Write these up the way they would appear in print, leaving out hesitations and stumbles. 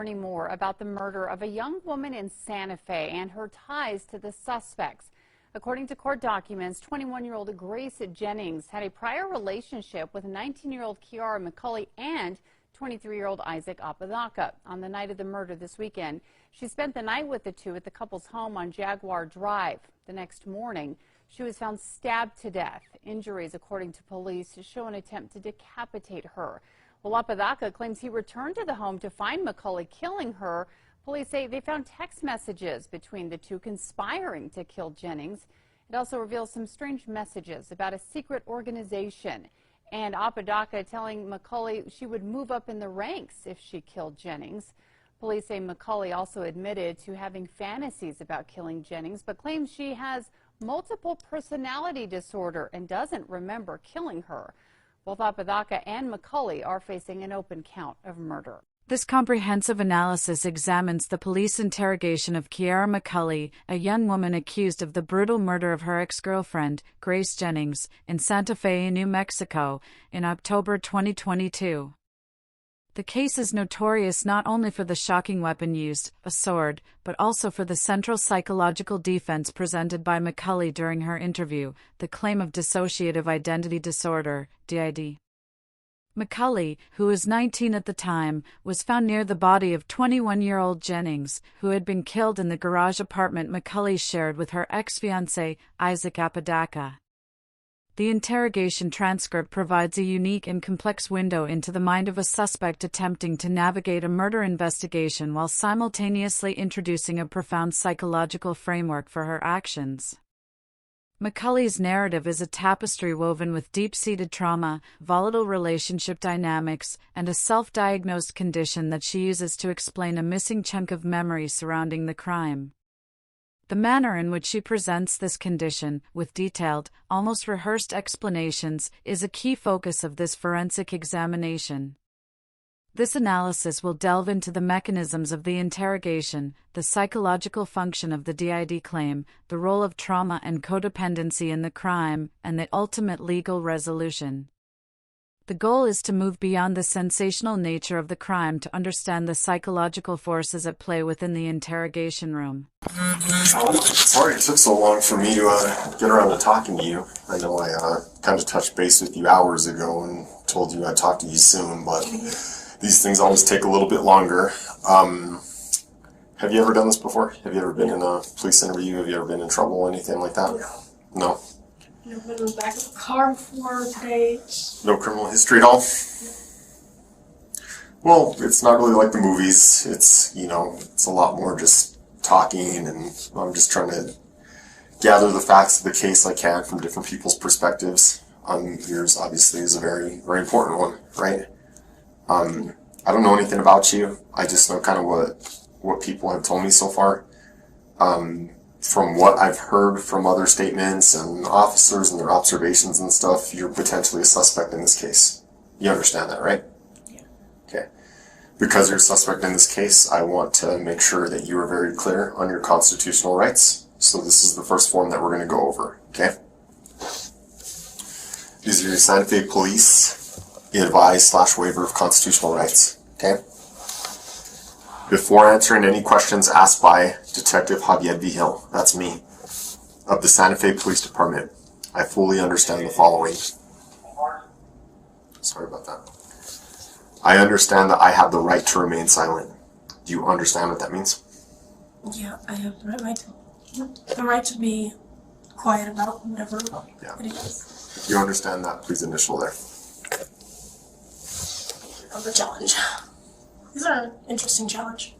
Learning more about the murder of a young woman in Santa Fe and her ties to the suspects. According to court documents, 21-year-old Grace Jennings had a prior relationship with 19-year-old Kiara McCulley and 23-year-old Isaac Apodaca. On the night of the murder this weekend, she spent the night with the two at the couple's home on Jaguar Drive. The next morning, she was found stabbed to death. Injuries, according to police, show an attempt to decapitate her. Well, Apodaca claims he returned to the home to find McCulley killing her. Police say they found text messages between the two conspiring to kill Jennings. It also reveals some strange messages about a secret organization and Apodaca telling McCulley she would move up in the ranks if she killed Jennings. Police say McCulley also admitted to having fantasies about killing Jennings, but claims she has multiple personality disorder and doesn't remember killing her. Both Apodaca and McCulley are facing an open count of murder. This comprehensive analysis examines the police interrogation of Kiara McCulley, a young woman accused of the brutal murder of her ex-girlfriend, Grace Jennings, in Santa Fe, New Mexico, in October 2022. The case is notorious not only for the shocking weapon used, a sword, but also for the central psychological defense presented by McCulley during her interview, the claim of dissociative identity disorder, DID. McCulley, who was 19 at the time, was found near the body of 21-year-old Jennings, who had been killed in the garage apartment McCulley shared with her ex-fiancé, Isaac Apodaca. The interrogation transcript provides a unique and complex window into the mind of a suspect attempting to navigate a murder investigation while simultaneously introducing a profound psychological framework for her actions. McCulley's narrative is a tapestry woven with deep-seated trauma, volatile relationship dynamics, and a self-diagnosed condition that she uses to explain a missing chunk of memory surrounding the crime. The manner in which she presents this condition, with detailed, almost rehearsed explanations, is a key focus of this forensic examination. This analysis will delve into the mechanisms of the interrogation, the psychological function of the DID claim, the role of trauma and codependency in the crime, and the ultimate legal resolution. The goal is to move beyond the sensational nature of the crime to understand the psychological forces at play within the interrogation room. Sorry it took so long for me to get around to talking to you. I know I kind of touched base with you hours ago and told you I'd talk to you soon, but these things always take a little bit longer. Have you ever done this before? Have you ever been in a police interview? Have you ever been in trouble, anything like that? No? Never been in the back of a car before today. No criminal history at all? Well, it's not really like the movies. It's, it's a lot more just talking, and I'm just trying to gather the facts of the case I can from different people's perspectives. Yours obviously is a very, very important one, right? I don't know anything about you. I just know kind of what people have told me so far. From what I've heard from other statements and officers and their observations and stuff, you're potentially a suspect in this case. You understand that, right? Yeah. Okay. Because you're a suspect in this case, I want to make sure that you are very clear on your constitutional rights. So this is the first form that we're going to go over, okay? These are your Santa Fe Police advice/waiver of constitutional rights, okay? Before answering any questions asked by Detective Javier Vigil, that's me, of the Santa Fe Police Department, I fully understand the following. Sorry about that. I understand that I have the right to remain silent. Do you understand what that means? Yeah, I have the right to be quiet about whatever it is. If you understand that, please initial there. Of the challenge. These are an interesting challenge.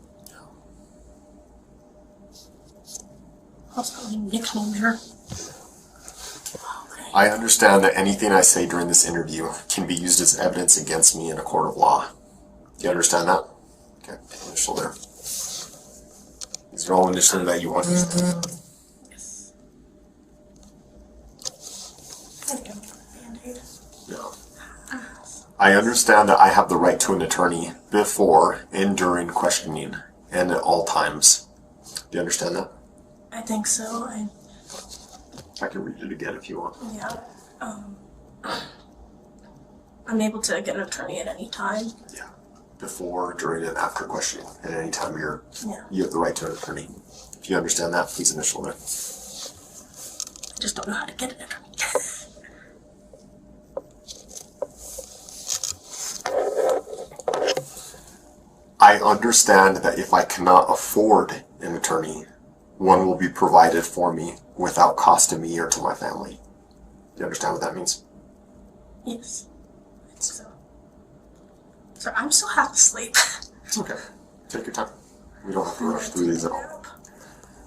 Also, nickname there. Okay. I understand that anything I say during this interview can be used as evidence against me in a court of law. Do you understand that? Okay, initial there. These are all initially that you understand. Yes. No. I understand that I have the right to an attorney before and during questioning and at all times. Do you understand that? I think so. I can read it again if you want. Yeah. I'm able to get an attorney at any time. Yeah. before, during, and after questioning. At any time Yeah. you have the right to an attorney. If you understand that, please initial there. I just don't know how to get an attorney. I understand that if I cannot afford an attorney, one will be provided for me without cost to me or to my family. Do you understand what that means? Yes. So I'm still half asleep. It's okay. Take your time. We don't have to rush through these at all.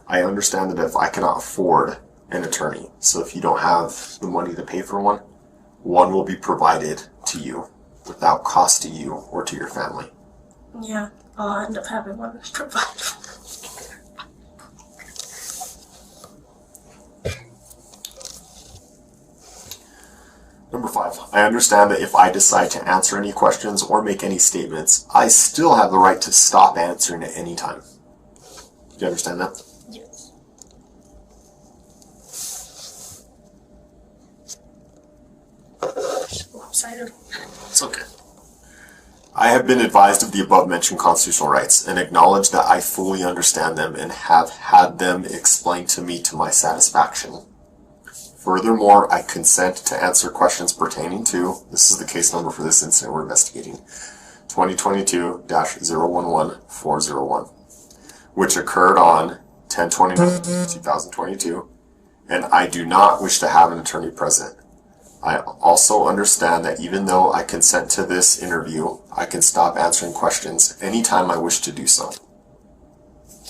I understand that if I cannot afford an attorney, so if you don't have the money to pay for one, one will be provided to you without cost to you or to your family. Yeah, I'll end up having one provided. Number 5, I understand that if I decide to answer any questions or make any statements, I still have the right to stop answering at any time. Do you understand that? Yes. Lopsided. It's okay. I have been advised of the above-mentioned constitutional rights and acknowledge that I fully understand them and have had them explained to me to my satisfaction. Furthermore, I consent to answer questions pertaining to, this is the case number for this incident we're investigating, 2022-011401, which occurred on 10/29/2022, and I do not wish to have an attorney present. I also understand that even though I consent to this interview, I can stop answering questions anytime I wish to do so. Do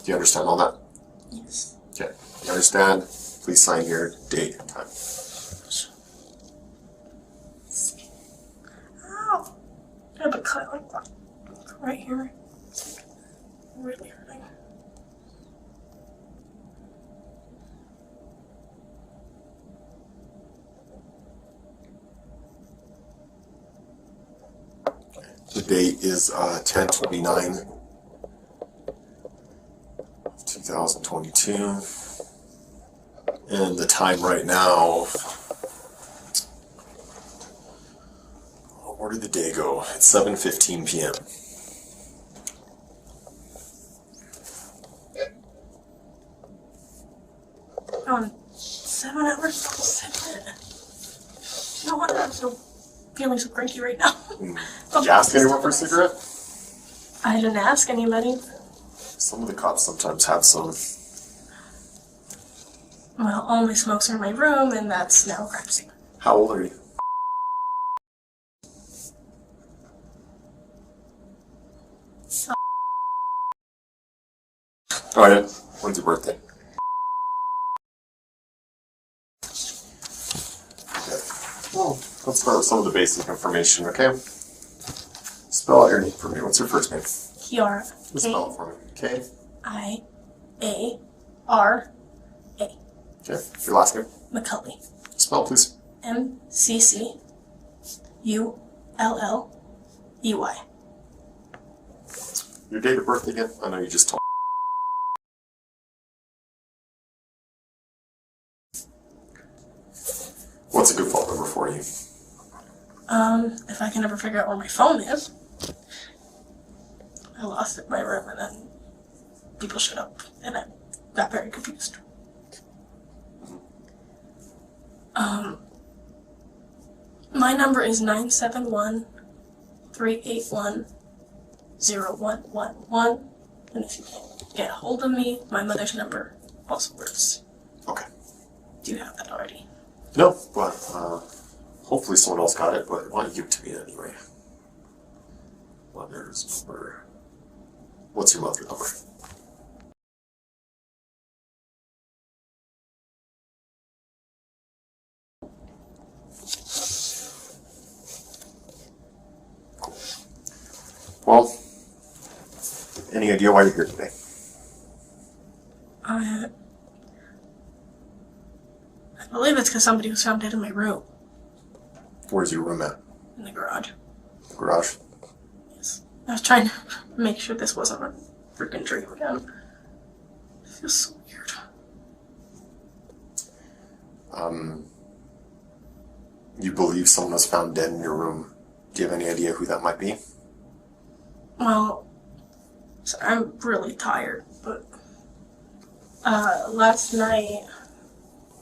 you understand all that? Yes. Okay. You understand? Please sign here, date, and time. Ow! I have a cut like that right here. It's like really hurting. The date is 10/29/2022. And the time right now, where did the day go? It's 7:15 p.m. On 7 hours, 7. You know what? I'm so feeling so cranky right now. Did you ask anyone for a cigarette? I didn't ask anybody. Some of the cops sometimes have some. Well, all my smokes are in my room, and that's now a crime scene. How old are you? Oh yeah? When's your birthday? Okay. Well, let's start with some of the basic information, okay? Spell out your name for me. What's your first name? Kiara. Spell it for me. K. K-I-A-R-A. Okay. Your last name? McCulley. Spell, please. M-C-C-U-L-L-E-Y. Your date of birth again? I know you just told me. What's a good phone number for you? If I can ever figure out where my phone is. I lost it in my room, and then people showed up, and I got very confused. My number is 971-381-0111, and if you can get a hold of me, my mother's number also works. Okay. Do you have that already? No, but hopefully someone else got it, but why don't you give it to me anyway? Mother's number. What's your mother's number? Well, any idea why you're here today? I believe it's because somebody was found dead in my room, Where's your room at? in the garage. The garage? Yes. I was trying to make sure this wasn't a freaking dream again. It feels so weird. You believe someone was found dead in your room. Do you have any idea who that might be? Well, so I'm really tired, but last night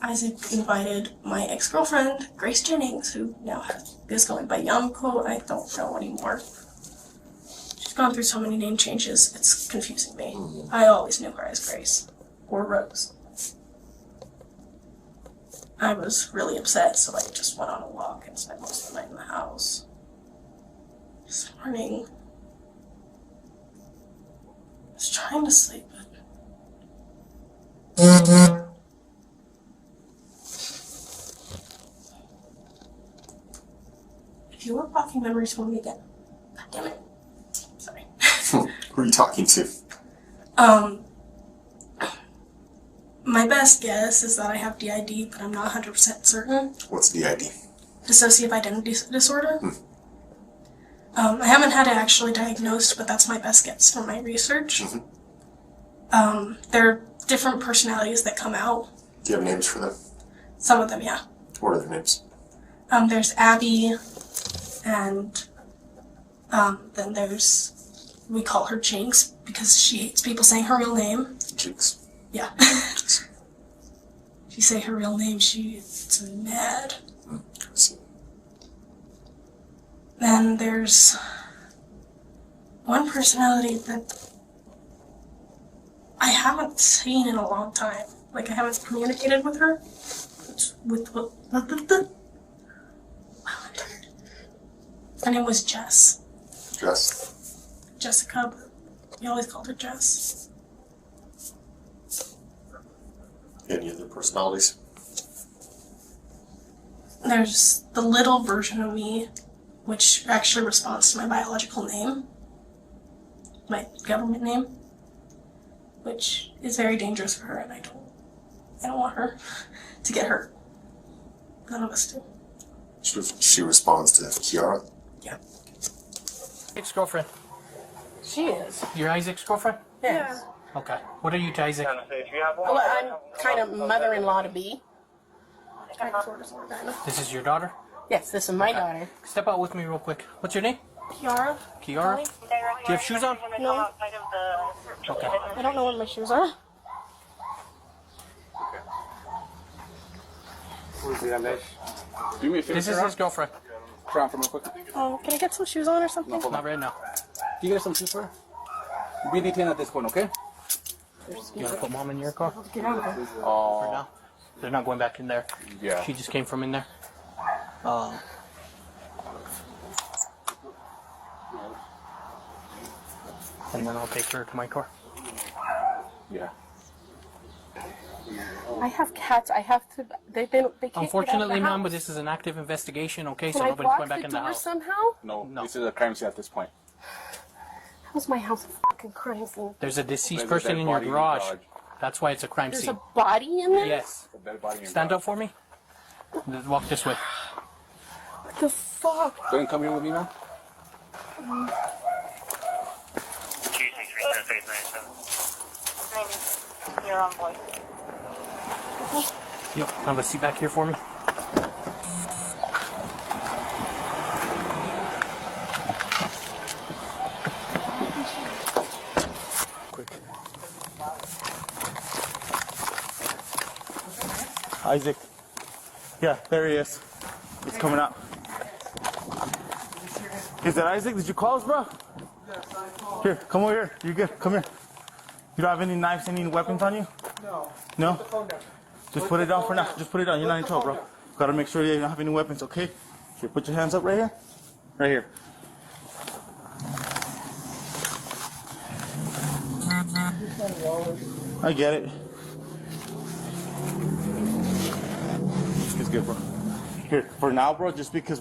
Isaac invited my ex-girlfriend, Grace Jennings, who now is going by Yamko. I don't know anymore. She's gone through so many name changes, it's confusing me. I always knew her as Grace, or Rose. I was really upset, so I just went on a walk and spent most of the night in the house. This morning, I was trying to sleep, but if you were blocking memories for me again, God damn it. Sorry. Who are you talking to? My best guess is that I have DID, but I'm not 100% certain. What's DID? Dissociative identity disorder. I haven't had it actually diagnosed, but that's my best guess from my research. There are different personalities that come out. Do you have names for them? Some of them, yeah. What are their names? There's Abby, and then there's, we call her Jinx because she hates people saying her real name. Jinx. Yeah. If you say her real name, she gets mad. I see. Then there's one personality that I haven't seen in a long time. Like, I haven't communicated with her. It's with wow, I'm tired. Her name was Jess. Jess. Jessica, but we always called her Jess. Any other personalities? There's the little version of me, which actually responds to my biological name, my government name, which is very dangerous for her, and I don't want her to get hurt. None of us do. She responds to Kiara? Yeah. Ex-girlfriend. She is. You're Isaac's girlfriend? Yes. Okay. What are you to Isaac? Well, I'm kind of mother-in-law to be. Kind of, sort of. This is your daughter? Yes, this is my daughter. Step out with me real quick. What's your name? Kiara? Kiara? Do you have shoes on? No. Okay. I don't know where my shoes are. Do me a favor. This is his girlfriend. Try on for real quick. Can I get some shoes on or something? Not right now. Do you get some shoes for her? Be detained at this point, okay? You want to put mom in your car? Get out of there. For now? They're not going back in there. Yeah. She just came from in there. And then I'll take her to my car. Yeah. I have cats. I have to. They can't Unfortunately, get out ma'am, of but the this is an active investigation, okay? house. So Can I nobody's block going back the in the door house. somehow? No, No. this is a crime scene at this point. How's my house a fucking crime scene? There's a deceased There's a person dead in your body in the garage. garage. That's why it's a crime There's scene. a body in there? Yes. A dead body in Stand garage. up for me. Let's walk this way. What the fuck? Go ahead and come here with me, man. You're on voice. Yep. Have a seat back here for me. Quick. Isaac. Yeah, there he is. He's coming out. Is that Isaac? Did you call us, bro? Here, come over here. You good? Come here. You don't have any knives, any weapons on you? No. No? Just put it down for now. Just put it down. You're not in trouble, bro. Gotta make sure you don't have any weapons, okay? Here, put your hands up right here. Right here. I get it. It's good, bro. Here, for now, bro, just because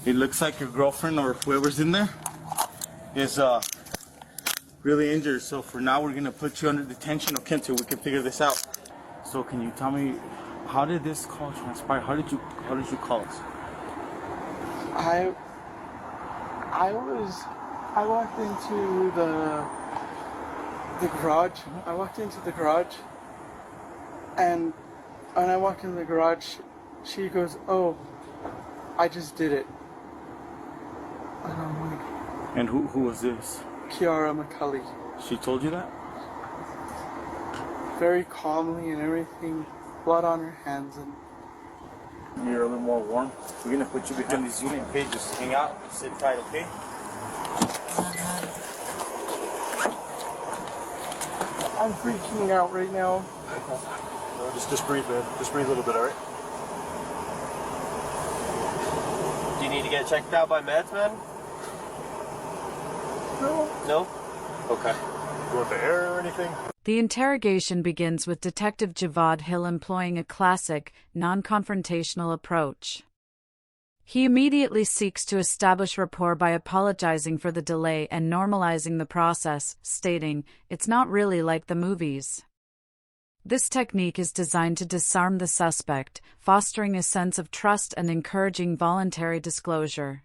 it looks like your girlfriend or whoever's in there is really injured. So for now, we're gonna put you under detention, okay, until we can figure this out. So can you tell me, how did this call transpire? How did you call us? I walked into the garage. I walked into the garage, and when I walked into the garage, she goes, "Oh, I just did it." And I'm like, And who was this? Kiara McCulley. She told you that? Very calmly and everything. Blood on her hands and... You're a little more warm. We're gonna put you behind this unit, okay? Just hang out, sit tight, okay? I'm freaking out right now. No, just breathe, man. Just breathe a little bit, all right? Do you need to get checked out by meds, man? No. No? Okay. You want the air or anything? The interrogation begins with Detective Javad Hill employing a classic, non-confrontational approach. He immediately seeks to establish rapport by apologizing for the delay and normalizing the process, stating, "It's not really like the movies." This technique is designed to disarm the suspect, fostering a sense of trust and encouraging voluntary disclosure.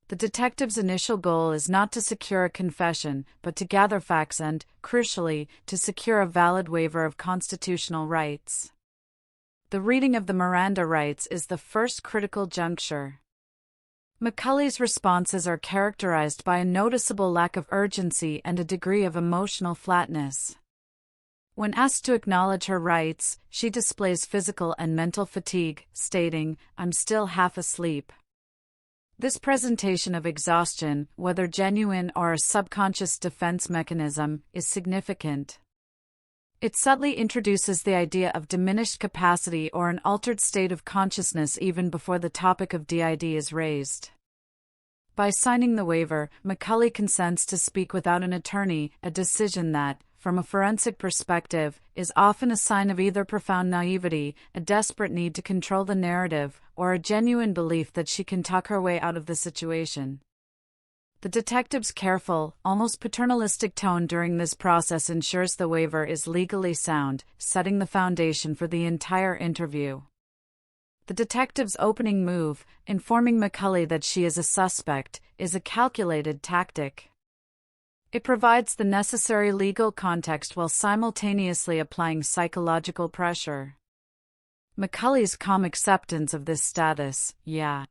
The detective's initial goal is not to secure a confession, but to gather facts and, crucially, to secure a valid waiver of constitutional rights. The reading of the Miranda rights is the first critical juncture. McCulley's responses are characterized by a noticeable lack of urgency and a degree of emotional flatness. When asked to acknowledge her rights, she displays physical and mental fatigue, stating, "I'm still half asleep." This presentation of exhaustion, whether genuine or a subconscious defense mechanism, is significant. It subtly introduces the idea of diminished capacity or an altered state of consciousness even before the topic of DID is raised. By signing the waiver, McCulley consents to speak without an attorney, a decision that, from a forensic perspective, is often a sign of either profound naivety, a desperate need to control the narrative, or a genuine belief that she can talk her way out of the situation. The detective's careful, almost paternalistic tone during this process ensures the waiver is legally sound, setting the foundation for the entire interview. The detective's opening move, informing McCulley that she is a suspect, is a calculated tactic. It provides the necessary legal context while simultaneously applying psychological pressure. McCulley's calm acceptance of this status, "Yeah.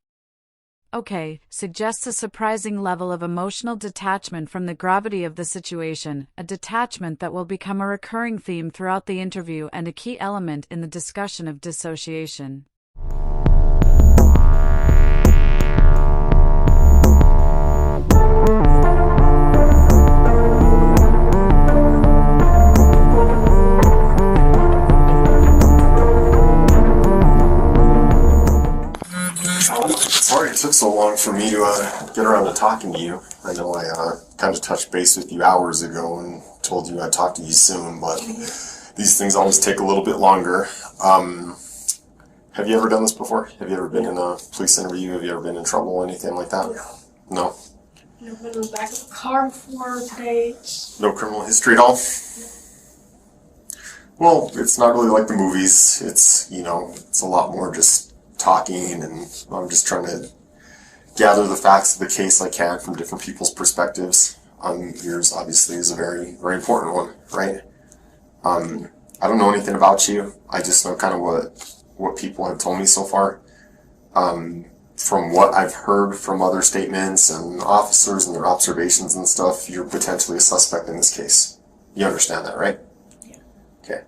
Okay," suggests a surprising level of emotional detachment from the gravity of the situation, a detachment that will become a recurring theme throughout the interview and a key element in the discussion of dissociation. Sorry it took so long for me to get around to talking to you. I know I kind of touched base with you hours ago and told you I'd talk to you soon, but these things always take a little bit longer. Have you ever done this before? Have you ever been in a police interview? Have you ever been in trouble, anything like that? No? Never been in the back of a car before today. No criminal history at all? Well, it's not really like the movies. It's, it's a lot more just talking, and I'm just trying to gather the facts of the case I can from different people's perspectives. Yours obviously is a very, very important one, right? I don't know anything about you. I just know kind of what people have told me so far. From what I've heard from other statements and officers and their observations and stuff, you're potentially a suspect in this case. You understand that, right? Yeah. Okay.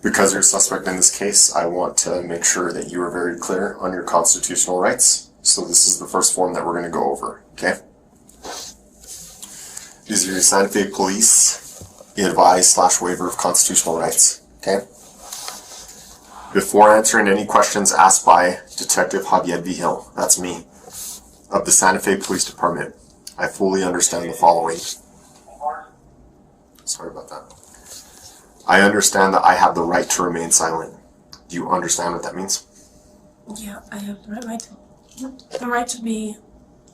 Because you're a suspect in this case, I want to make sure that you are very clear on your constitutional rights. So this is the first form that we're going to go over, okay? These are your Santa Fe Police advise/waiver of constitutional rights, okay? Before answering any questions asked by Detective Javier V. Hill, that's me, of the Santa Fe Police Department, I fully understand the following. Sorry about that. I understand that I have the right to remain silent. Do you understand what that means? Yeah, I have the right to be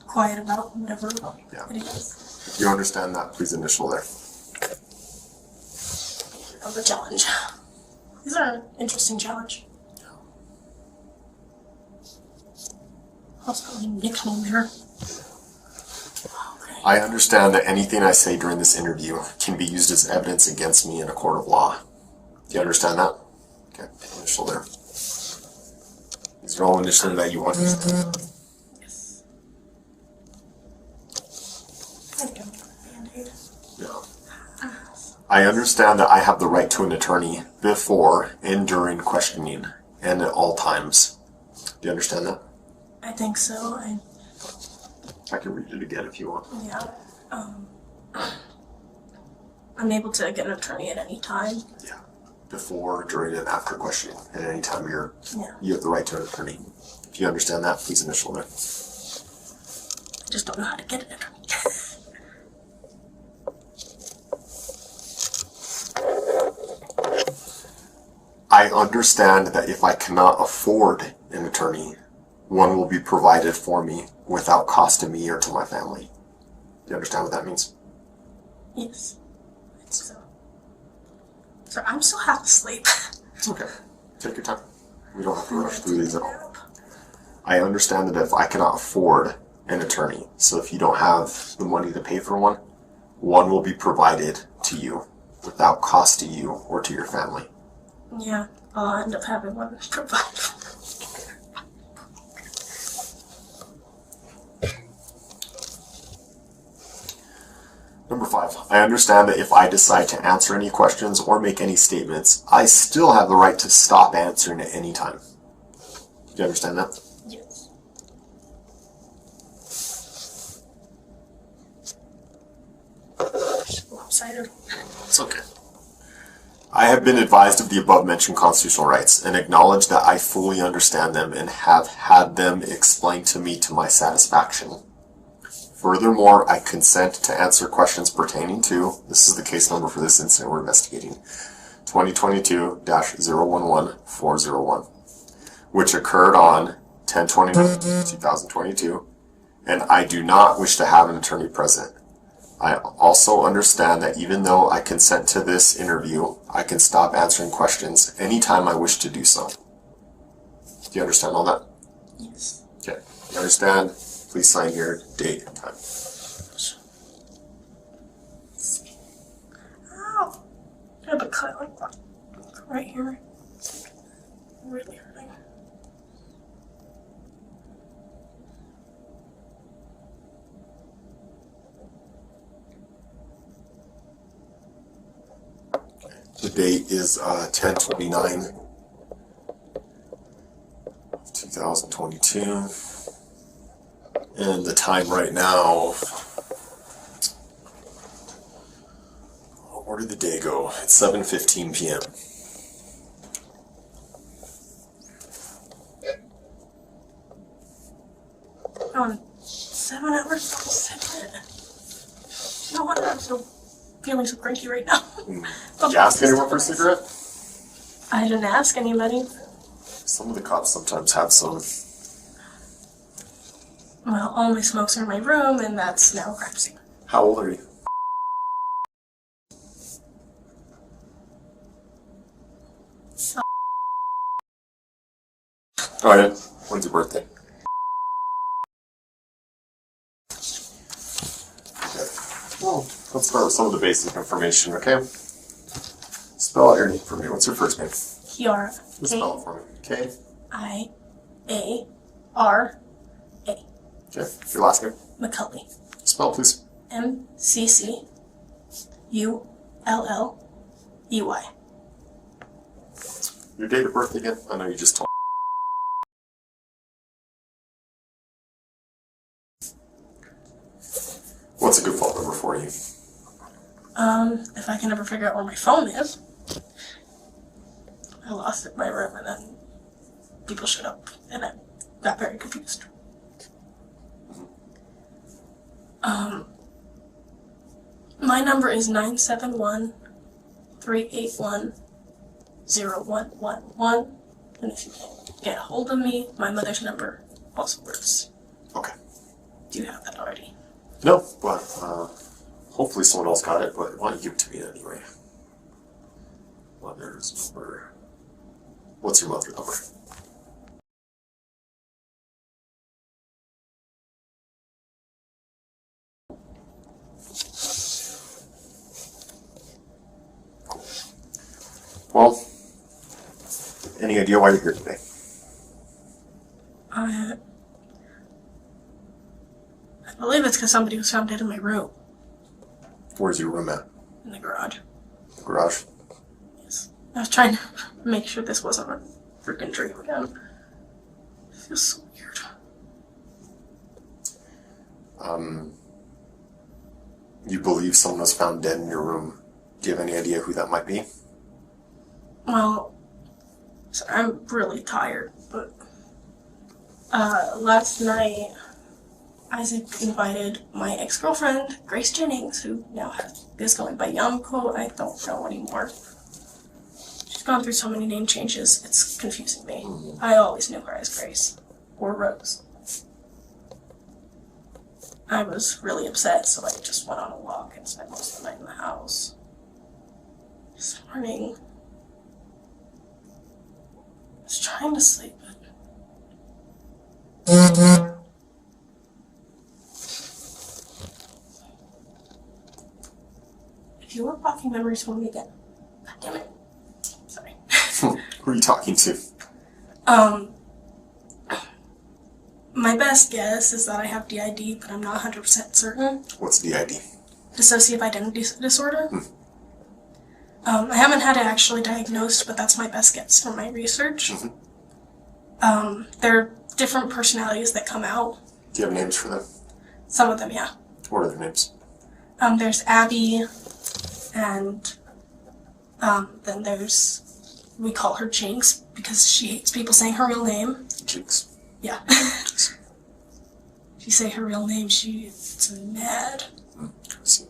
quiet about whatever it is. If you understand that, please initial there. Of the challenge. These are an interesting challenge. Also, nickname here. I understand that anything I say during this interview can be used as evidence against me in a court of law. Do you understand that? Okay, initial there. These are all initially that you understand. Yes. I understand that I have the right to an attorney before and during questioning and at all times. Do you understand that? I think so. I can read it again if you want. Yeah. I'm able to get an attorney at any time. Yeah. Before, during, and after questioning. At any time you have the right to an attorney. If you understand that, please initial it. I just don't know how to get an attorney. I understand that if I cannot afford an attorney, one will be provided for me without cost to me or to my family. Do you understand what that means? Yes. I think so. So I'm still half asleep. It's okay. Take your time. We don't have to rush through these at all. I understand that if I cannot afford an attorney, so if you don't have the money to pay for one, one will be provided to you without cost to you or to your family. Yeah, I'll end up having one provided. Number 5, I understand that if I decide to answer any questions or make any statements, I still have the right to stop answering at any time. Do you understand that? Yes. Lopsided. It's okay. I have been advised of the above-mentioned constitutional rights and acknowledge that I fully understand them and have had them explained to me to my satisfaction. Furthermore, I consent to answer questions pertaining to, this is the case number for this incident we're investigating, 2022-011401, which occurred on 10/29/2022, and I do not wish to have an attorney present. I also understand that even though I consent to this interview, I can stop answering questions anytime I wish to do so. Do you understand all that? Yes. Okay. You understand? Please sign here, date, and time. Ow! I have a cut like that. Right here. Really hurting. The date is 10/29/2022. And the time right now, where did the day go? It's 7:15 p.m. Oh, 7 hours? No wonder I'm so feeling so cranky right now. Did you ask anyone for a cigarette? I didn't ask anybody. Some of the cops sometimes have some. Well, all my smokes are in my room, and that's now a crime scene. How old are you? Oh yeah? When's your birthday? Okay. Well, let's start with some of the basic information, okay? Spell out your name for me. What's your first name? Kiara. Spell it for me. K-I-A-R-A. Okay. Your last name? McCulley. Spell, please. M-C-C-U-L-L-E-Y. Your date of birth again? I know you just told me. What's a good phone number for you? If I can ever figure out where my phone is. I lost it in my room, and then people showed up, and I got very confused. My number is 971-381-0111, and if you can't get a hold of me, my mother's number also works. Okay. Do you have that already? No, but hopefully someone else got it, but why don't you give it to me anyway? Mother's number. What's your mother's number? Well, any idea why you're here today? I believe it's because somebody was found dead in my room. Where's your room at? In the garage. garage? Yes. I was trying to make sure this wasn't a freaking dream again. It feels so weird. You believe someone was found dead in your room. Do you have any idea who that might be? Well, so I'm really tired, but last night Isaac invited my ex-girlfriend, Grace Jennings, who now is going by Yamko. I don't know anymore. She's gone through so many name changes, it's confusing me. I always knew her as Grace, or Rose. I was really upset, so I just went on a walk and spent most of the night in the house. This morning, I was trying to sleep, but if you were blocking memories for me again, God damn it. Sorry. Who are you talking to? My best guess is that I have DID, but I'm not 100% certain. What's DID? Dissociative identity disorder. I haven't had it actually diagnosed, but that's my best guess from my research. There are different personalities that come out. Do you have names for them? Some of them, yeah. What are their names? There's Abby, and then there's, we call her Jinx because she hates people saying her real name. Jinx. Yeah. If you say her real name, she gets mad. I see.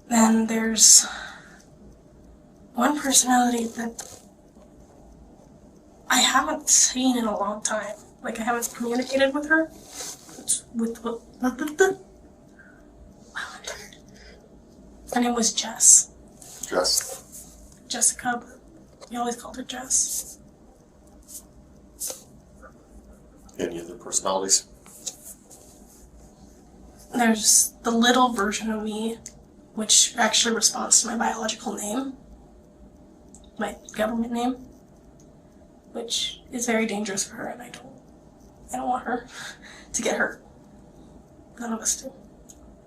Then there's one personality that I haven't seen in a long time. Like, I haven't communicated with her. It's with wow, I'm tired. Her name was Jess. Jess. Jessica, but we always called her Jess. Any other personalities? There's the little version of me, which actually responds to my biological name, my government name, which is very dangerous for her, and I don't want her to get hurt. None of us do.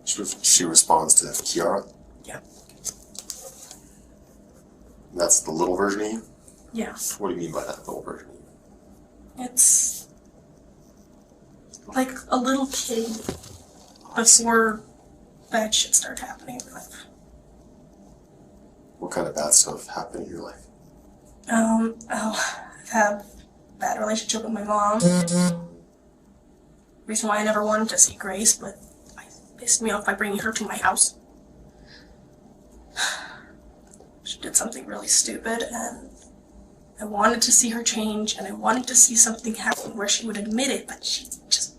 She responds to Kiara? Yeah. And that's the little version of you? Yeah. What do you mean by that little version of you? It's like a little kid before bad shit started happening in your life. What kind of bad stuff happened in your life? I've had a bad relationship with my mom. Reason why I never wanted to see Grace, but I pissed me off by bringing her to my house. She did something really stupid, and I wanted to see her change, and I wanted to see something happen where she would admit it, but she just...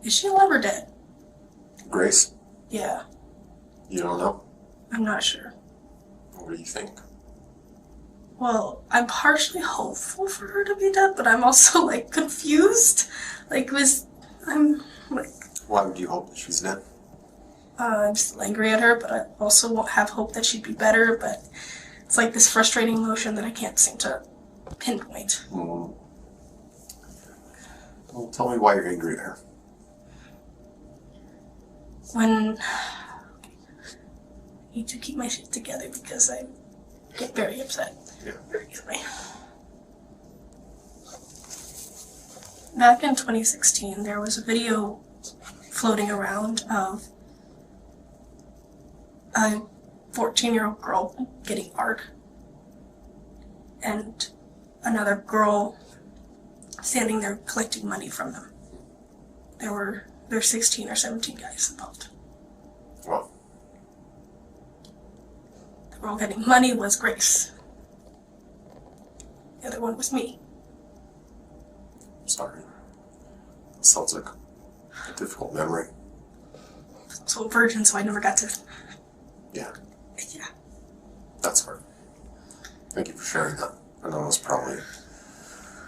Is she alive or dead? Grace? Yeah. You don't know? I'm not sure. What do you think? Well, I'm partially hopeful for her to be dead, but I'm also, like, confused. I'm Why would you hope that she's dead? I'm still angry at her, but I also have hope that she'd be better, but it's like this frustrating emotion that I can't seem to pinpoint. Well, tell me why you're angry at her. When I need to keep my shit together because I get very upset very easily. Back in 2016, there was a video floating around of a 14-year-old girl getting art and another girl standing there collecting money from them. There were 16 or 17 guys involved. Well, the girl getting money was Grace. The other one was me. sorry. Sounds like a difficult memory. I was a virgin, so I never got to... Yeah. Yeah. That's hard. Thank you for sharing that. I know it's probably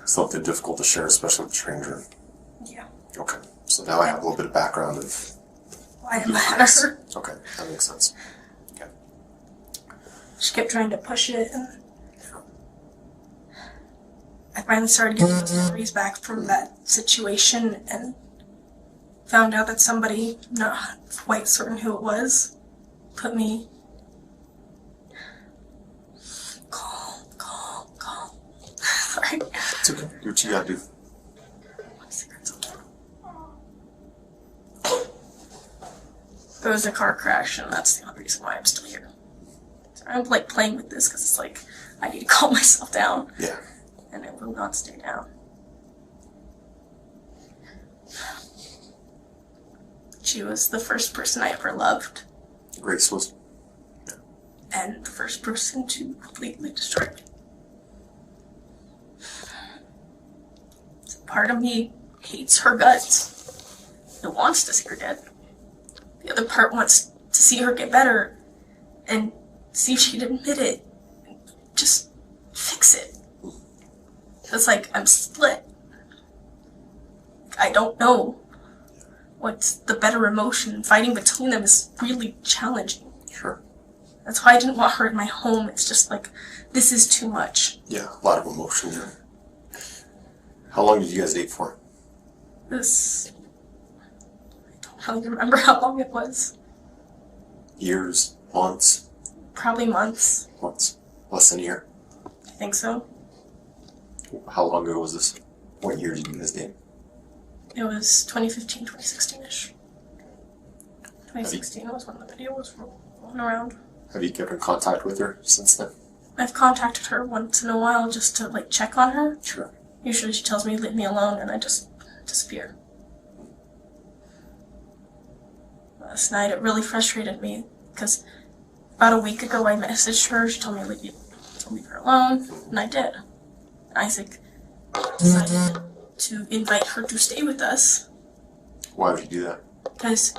something difficult to share, especially with a stranger. Yeah. Okay. So now I have a little bit of background of... Why am I mad at her? Okay, that makes sense. Okay. She kept trying to push it, and I finally started getting those memories back from that situation and found out that somebody, not quite certain who it was, put me calm. Sorry. It's okay. Do what you gotta do. There was a car crash, and that's the only reason why I'm still here. So I'm like playing with this because it's like I need to calm myself down. Yeah. And it will not stay down. She was the first person I ever loved. Grace was. Yeah. And the first person to completely destroy me. So part of me hates her guts. It wants to see her dead. The other part wants to see her get better and see if she'd admit it. Just fix it. It's like I'm split. I don't know what's the better emotion. Fighting between them is really challenging. Sure. That's why I didn't want her in my home. It's just like, this is too much. Yeah, a lot of emotion there. How long did you guys date for? I don't really remember how long it was. Years? Months? Probably months. Months. Less than a year? I think so. How long ago was this? What year did you guys date? It was 2015, 2016-ish. 2016 was when the video was rolling around. Have you kept in contact with her since then? I've contacted her once in a while just to like check on her. Sure. Usually she tells me leave me alone and I just disappear. Last night it really frustrated me because about a week ago I messaged her. She told me to leave her alone, and I did. Isaac decided to invite her to stay with us. Why would you do that? Because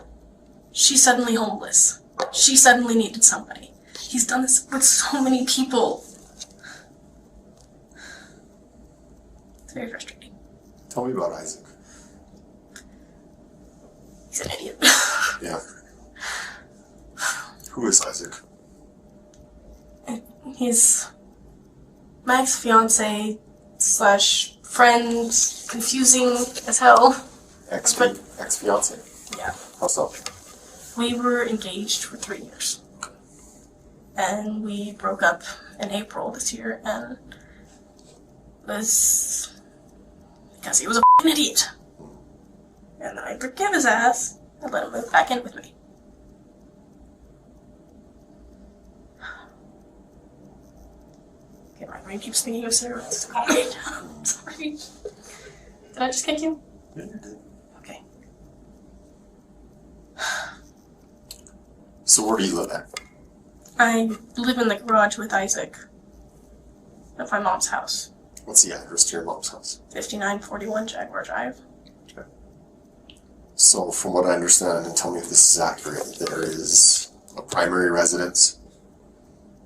she's suddenly homeless. She suddenly needed somebody. He's done this with so many people. It's very frustrating. Tell me about Isaac. He's an idiot. Yeah. Who is Isaac? He's my ex-fiance / friend, confusing as hell. Ex-fiance? Yeah. How so? We were engaged for 3 years. And we broke up in April this year, and it was because he was a f***ing idiot. And then I forgive his ass and let him move back in with me. Okay, my brain keeps thinking of cigarettes. Calm me down. Sorry. Did I just kick you? Yeah, you did. Okay. So where do you live at? I live in the garage with Isaac at my mom's house. What's the address to your mom's house? 5941 Jaguar Drive. Okay. So from what I understand, and tell me if this is accurate, there is a primary residence,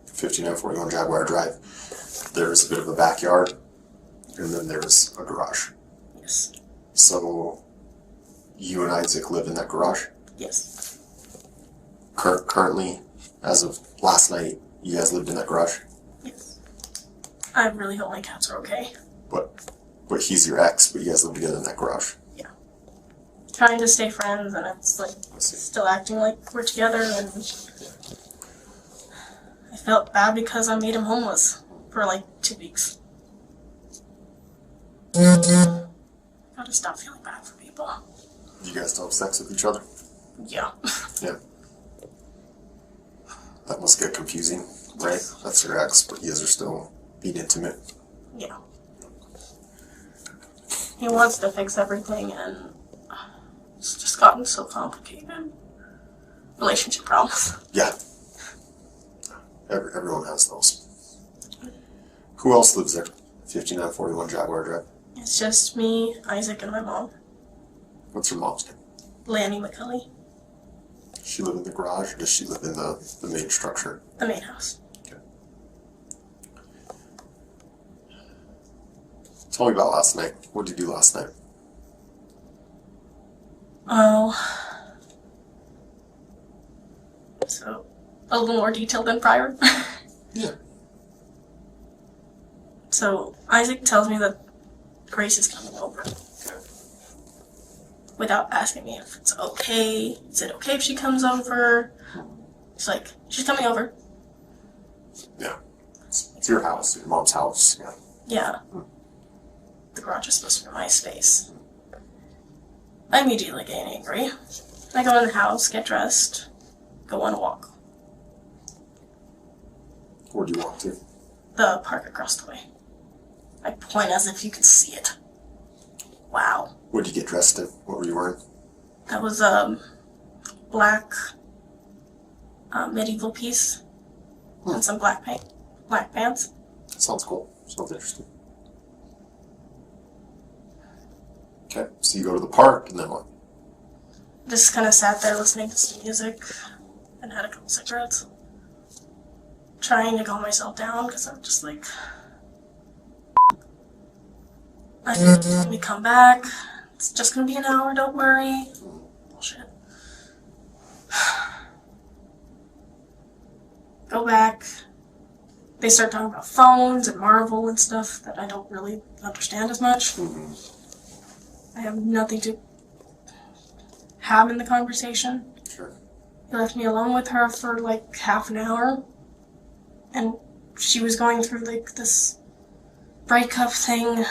5941 Jaguar Drive. There's a bit of a backyard, and then there's a garage. Yes. So you and Isaac live in that garage? Yes. Currently, as of last night, you guys lived in that garage? Yes. I really hope my cats are okay. But he's your ex, but you guys live together in that garage? Yeah. Trying to stay friends, and it's like still acting like we're together, and I felt bad because I made him homeless for like 2 weeks. Gotta stop feeling bad for people. You guys don't have sex with each other? Yeah. Yeah. That must get confusing, right? That's your ex, but you guys are still being intimate. Yeah. He wants to fix everything, and it's just gotten so complicated. Relationship problems. Yeah. Everyone has those. Who else lives there? 5941 Jaguar Drive. It's just me, Isaac, and my mom. What's your mom's name? Lanny McCulley. Does she live in the garage, or does she live in the main structure? The main house. Okay. Tell me about last night. What did you do last night? Oh. So, a little more detailed than prior. Yeah. So, Isaac tells me that Grace is coming over. Without asking me if it's okay. Is it okay if she comes over? She's like, she's coming over. Yeah. It's your house, your mom's house. Yeah. Yeah. The garage is supposed to be my space. I immediately get angry. I go in the house, get dressed, go on a walk. Where do you walk to? The park across the way. I point as if you could see it. Wow. What did you get dressed in? What were you wearing? That was black medieval piece and some black pants. Sounds cool. Sounds interesting. Okay, so you go to the park and then what? Just kind of sat there listening to some music and had a couple cigarettes. Trying to calm myself down because I'm just like, let me come back. It's just gonna be an hour, don't worry. Bullshit. Go back. They start talking about phones and Marvel and stuff that I don't really understand as much. I have nothing to have in the conversation. Sure. He left me alone with her for like half an hour. And she was going through like this breakup thing.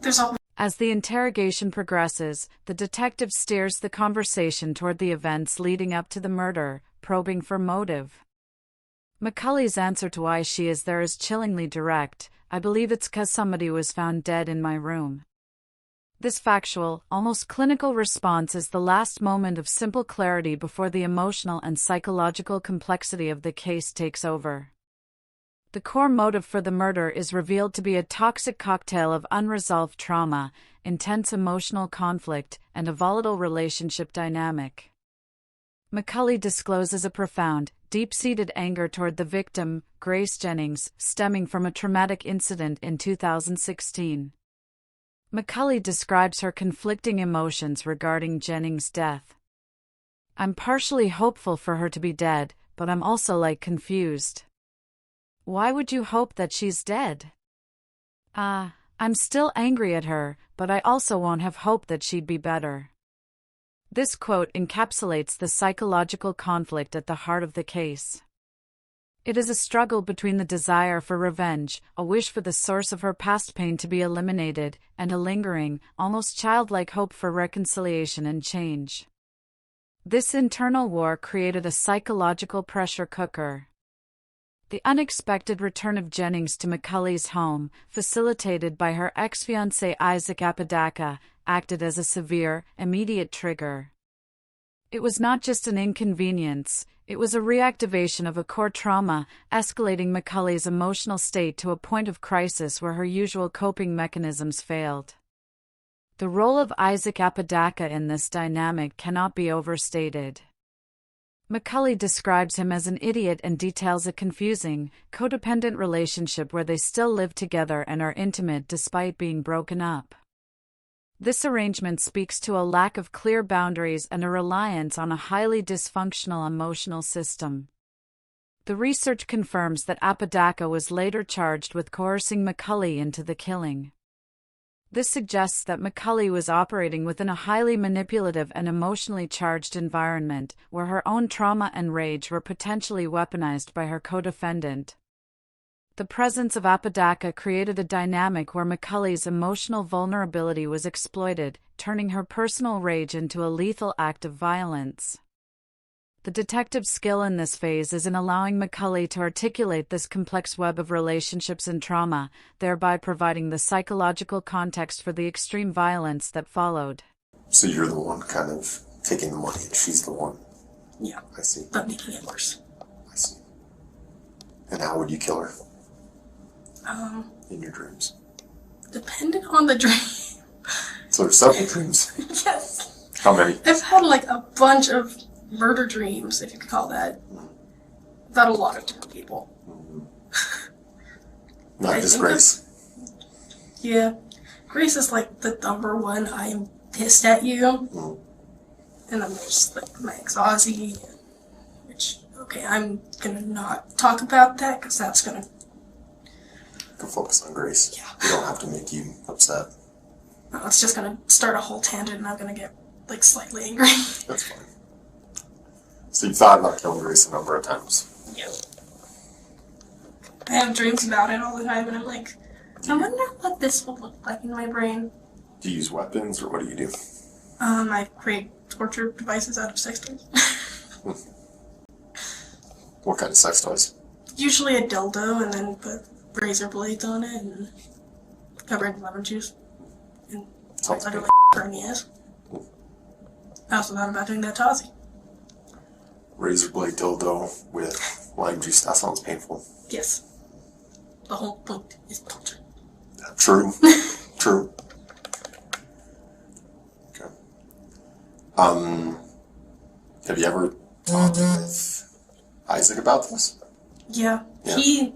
There's all. As the interrogation progresses, the detective steers the conversation toward the events leading up to the murder, probing for motive. McCulley's answer to why she is there is chillingly direct. I believe it's 'cause somebody was found dead in my room. This factual, almost clinical response is the last moment of simple clarity before the emotional and psychological complexity of the case takes over. The core motive for the murder is revealed to be a toxic cocktail of unresolved trauma, intense emotional conflict, and a volatile relationship dynamic. McCulley discloses a profound, deep-seated anger toward the victim, Grace Jennings, stemming from a traumatic incident in 2016. McCulley describes her conflicting emotions regarding Jennings' death. I'm partially hopeful for her to be dead, but I'm also confused. Why would you hope that she's dead? I'm still angry at her, but I also won't have hoped that she'd be better. This quote encapsulates the psychological conflict at the heart of the case. It is a struggle between the desire for revenge, a wish for the source of her past pain to be eliminated, and a lingering, almost childlike hope for reconciliation and change. This internal war created a psychological pressure cooker. The unexpected return of Jennings to McCulley's home, facilitated by her ex-fiancé Isaac Apodaca, acted as a severe, immediate trigger. It was not just an inconvenience, it was a reactivation of a core trauma, escalating McCulley's emotional state to a point of crisis where her usual coping mechanisms failed. The role of Isaac Apodaca in this dynamic cannot be overstated. McCulley describes him as an idiot and details a confusing, codependent relationship where they still live together and are intimate despite being broken up. This arrangement speaks to a lack of clear boundaries and a reliance on a highly dysfunctional emotional system. The research confirms that Apodaca was later charged with coercing McCulley into the killing. This suggests that McCulley was operating within a highly manipulative and emotionally charged environment, where her own trauma and rage were potentially weaponized by her co-defendant. The presence of Apodaca created a dynamic where McCulley's emotional vulnerability was exploited, turning her personal rage into a lethal act of violence. The detective's skill in this phase is in allowing McCulley to articulate this complex web of relationships and trauma, thereby providing the psychological context for the extreme violence that followed. So you're the one kind of taking the money and she's the one? Yeah. I see. But making it worse. I see. And how would you kill her? In your dreams? Depending on the dream. So there's several dreams? Yes. How many? I've had a bunch of murder dreams, if you could call that. About a lot of different people. Not just Grace. Yeah. Grace is the number one, I am pissed at you. And then there's my ex Ozzy, which, okay, I'm gonna not talk about that because that's gonna Go focus on Grace. Yeah. We don't have to make you upset. No, it's just gonna start a whole tangent and I'm gonna get slightly angry. That's fine. So you thought about killing Grace a number of times? Yeah. I have dreams about it all the time, and I'm like, I wonder what this will look like in my brain. Do you use weapons, or what do you do? I create torture devices out of sex toys. What kind of sex toys? Usually a dildo, and then put razor blades on it, and cover it in lemon juice. And Sounds let her good. her in the ass. I also thought about doing that to Ozzy. Razor blade dildo with lime juice. That sounds painful. Yes. The whole point is torture. True. True. Okay. Have you ever talked with Isaac about this? Yeah. We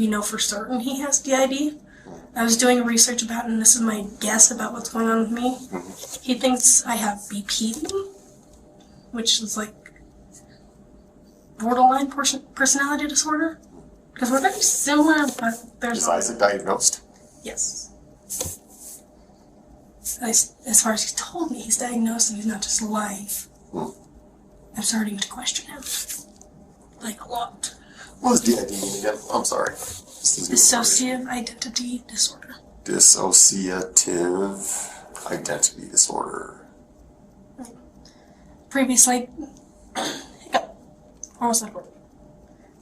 know for certain he has DID. I was doing research about it, and this is my guess about what's going on with me. He thinks I have BPD, which is like borderline personality disorder. Because we're very similar, but there's... Is Isaac diagnosed? Yes. As far as he's told me, he's diagnosed and he's not just lying. I'm starting to question him. Like, a lot. What does DID mean again? I'm sorry. Dissociative identity disorder. Dissociative identity disorder. Previously... What was that word?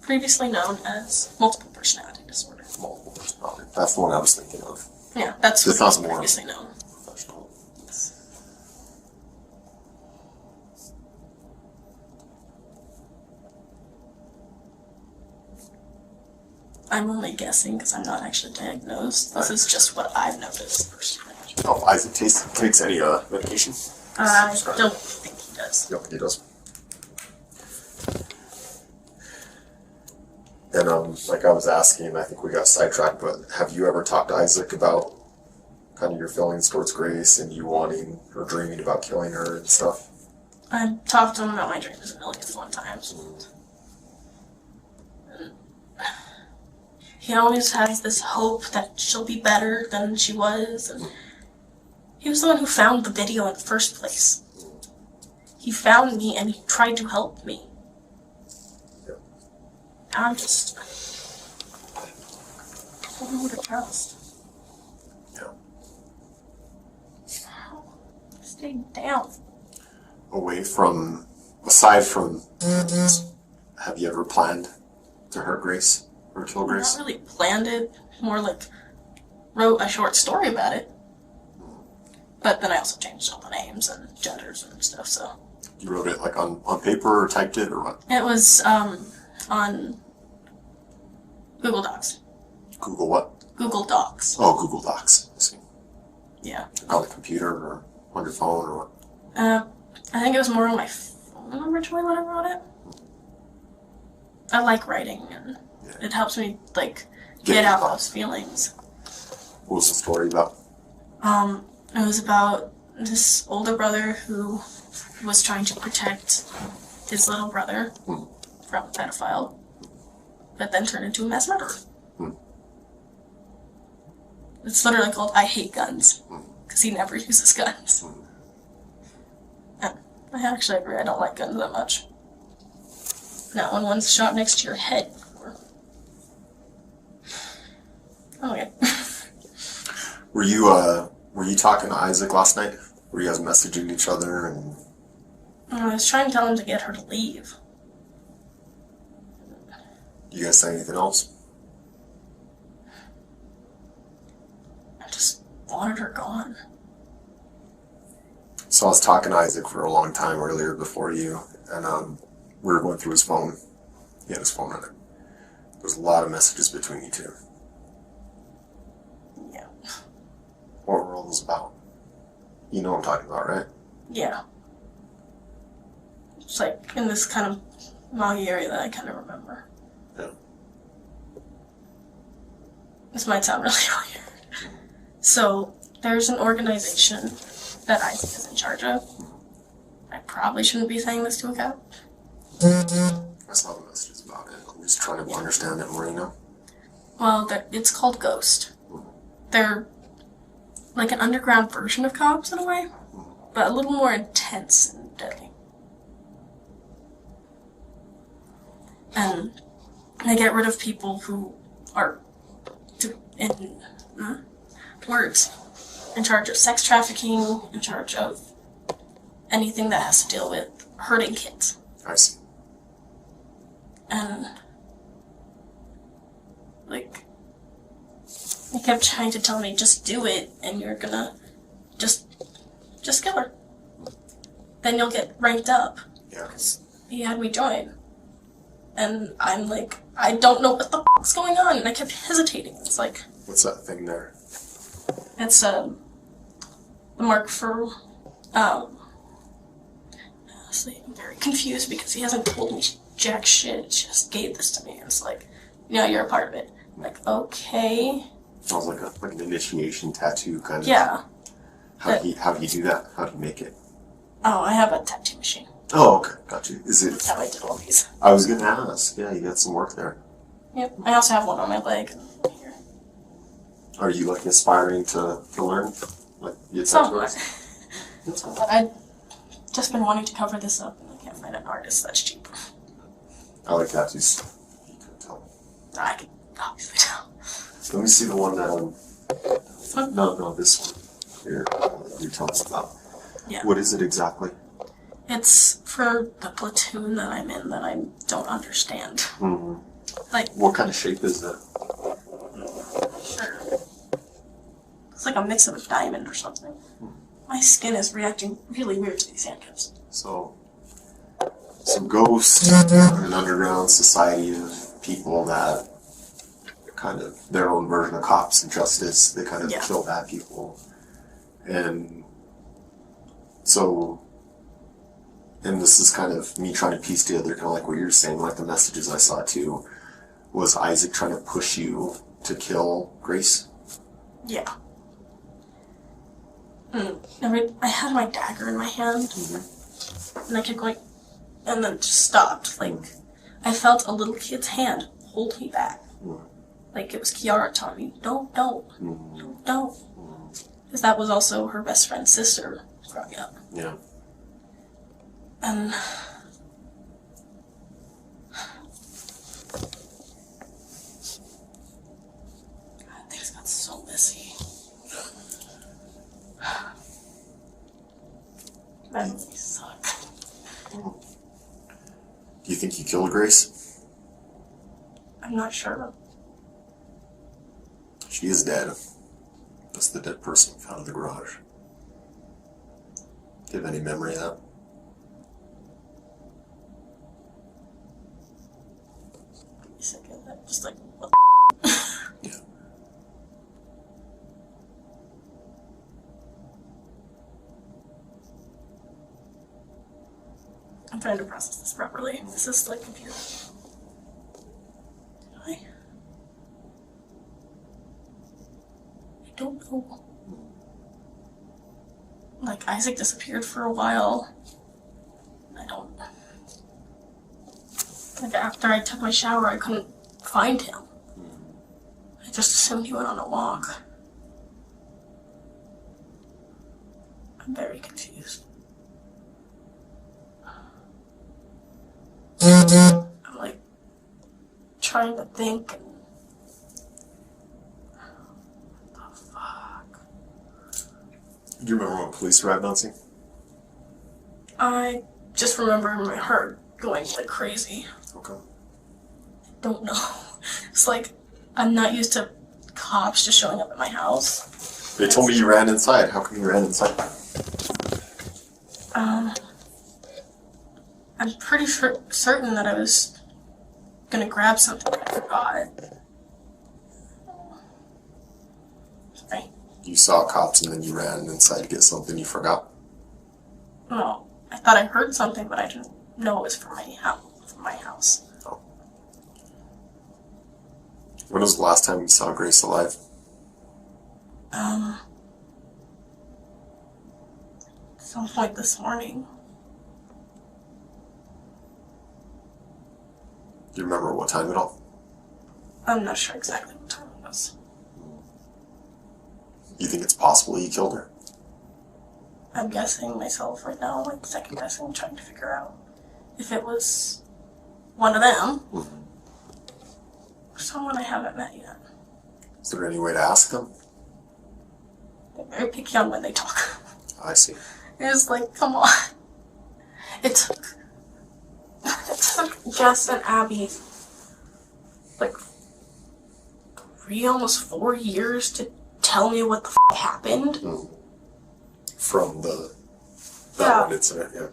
Previously known as multiple personality disorder. Multiple personality. That's the one I was thinking of. Yeah, that's This what sounds more previously known. professional. I'm only guessing because I'm not actually diagnosed. This is just what I've noticed personally. Oh, Isaac takes any medication? I don't think he does. Yep, he does. And like I was asking, I think we got sidetracked, but have you ever talked to Isaac about kind of your feelings towards Grace and you wanting or dreaming about killing her and stuff? I've talked to him about my dreams a million and one times. He always has this hope that she'll be better than she was. And he was the one who found the video in the first place. He found me and he tried to help me. I'm just... I don't know who to trust. Yeah. Stay down. Aside from, have you ever planned to hurt Grace or kill Grace? Not really planned it, more like wrote a short story about it. But then I also changed all the names and genders and stuff, so... You wrote it like on paper or typed it or what? It was, on Google Docs. Google what? Google Docs. Oh, Google Docs. I see. Yeah. On the computer or on your phone or what? I think it was more on my phone originally when I wrote it. I like writing, and it helps me, like, get out those feelings. What was the story about? It was about this older brother who was trying to protect his little brother from a pedophile, but then turned into a mass murderer. It's literally called I Hate Guns, because he never uses guns. And I actually agree, I don't like guns that much. Not when one's shot next to your head. Okay. Were you talking to Isaac last night? Were you guys messaging each other and... I was trying to tell him to get her to leave. You guys say anything else? I just wanted her gone. So I was talking to Isaac for a long time earlier before you, and we were going through his phone. He had his phone on it. There's a lot of messages between you two. Yeah. What were all those about? You know what I'm talking about, right? Yeah. It's like in this kind of moggy area that I kind of remember. Yeah. This might sound really weird. So, there's an organization that Isaac is in charge of. I probably shouldn't be saying this to a cop. I saw the messages about it. I'm just trying to understand it more, you know? Well, it's called Ghost. They're like an underground version of cops in a way, but a little more intense and deadly. And I get rid of people who are in charge of sex trafficking, in charge of anything that has to deal with hurting kids. I see. And like, they kept trying to tell me, just do it, and you're gonna just kill her. Then you'll get ranked up. Yeah. He had me join. And I'm like, I don't know what the fuck's going on, and I kept hesitating. It's like, what's that thing there? it's the mark for, honestly, I'm very confused because he hasn't told me jack shit, just gave this to me, and it's like, you're a part of it. I'm like, okay. Sounds like an initiation tattoo kind of. Yeah. How do you do that? How do you make it? Oh, I have a tattoo machine. Oh, okay, got you. Is it? That's how I did all these. I was gonna ask. Yeah, you got some work there. Yep. I also have one on my leg. Here. Are you like aspiring to learn? Like get Somewhat. tattoos? But I've just been wanting to cover this up, and I can't find an artist that's cheap. I like tattoos. You can tell. I can obviously tell. Let me see the one that No, this one. Here, you're telling me about. Yeah. What is it exactly? It's for the platoon that I'm in that I don't understand. Mm-hmm. Like, what kind of shape is that? Sure. It's like a mix of a diamond or something. My skin is reacting really weird to these handcuffs. So, some ghosts, an underground society of people that kind of their own version of cops and justice. They kind of kill bad people. And so, and this is kind of me trying to piece together kind of like what you're saying, like the messages I saw too. Was Isaac trying to push you to kill Grace? Yeah. I had my dagger in my hand, and I kept going, and then just stopped. Like, I felt a little kid's hand hold me back. Like it was Kiara telling me, don't. Because that was also her best friend's sister growing up. Yeah. And God, things got so messy. That really suck. Do you think you killed Grace? I'm not sure. She is dead. That's the dead person found in the garage. Do you have any memory of that? Second, that just like, what Yeah. I'm trying to process this properly. This is like computer. I don't know. Like, Isaac disappeared for a while. I don't... Like, after I took my shower, I couldn't find him. I just assumed he went on a walk. I'm very confused. I'm like trying to think. What the fuck? Do you remember when police arrived on scene? I just remember my heart going like crazy. Okay. I don't know. It's like I'm not used to cops just showing up at my house. They told me you ran inside. How come you ran inside? I'm pretty certain that I was gonna grab something I forgot. Sorry. You saw cops and then you ran inside to get something you forgot? No, I thought I heard something, but I didn't know it was from my house. Oh. When was the last time you saw Grace alive? Some point this morning. Do you remember what time at all? I'm not sure exactly what time it was. You think it's possible you killed her? I'm guessing myself right now, like second guessing, trying to figure out if it was one of them. Someone I haven't met yet. Is there any way to ask them? They're very picky on when they talk. I see. It's like, come on. It took Jess and Abby like almost 4 years to tell me what the happened. From that one incident, yeah.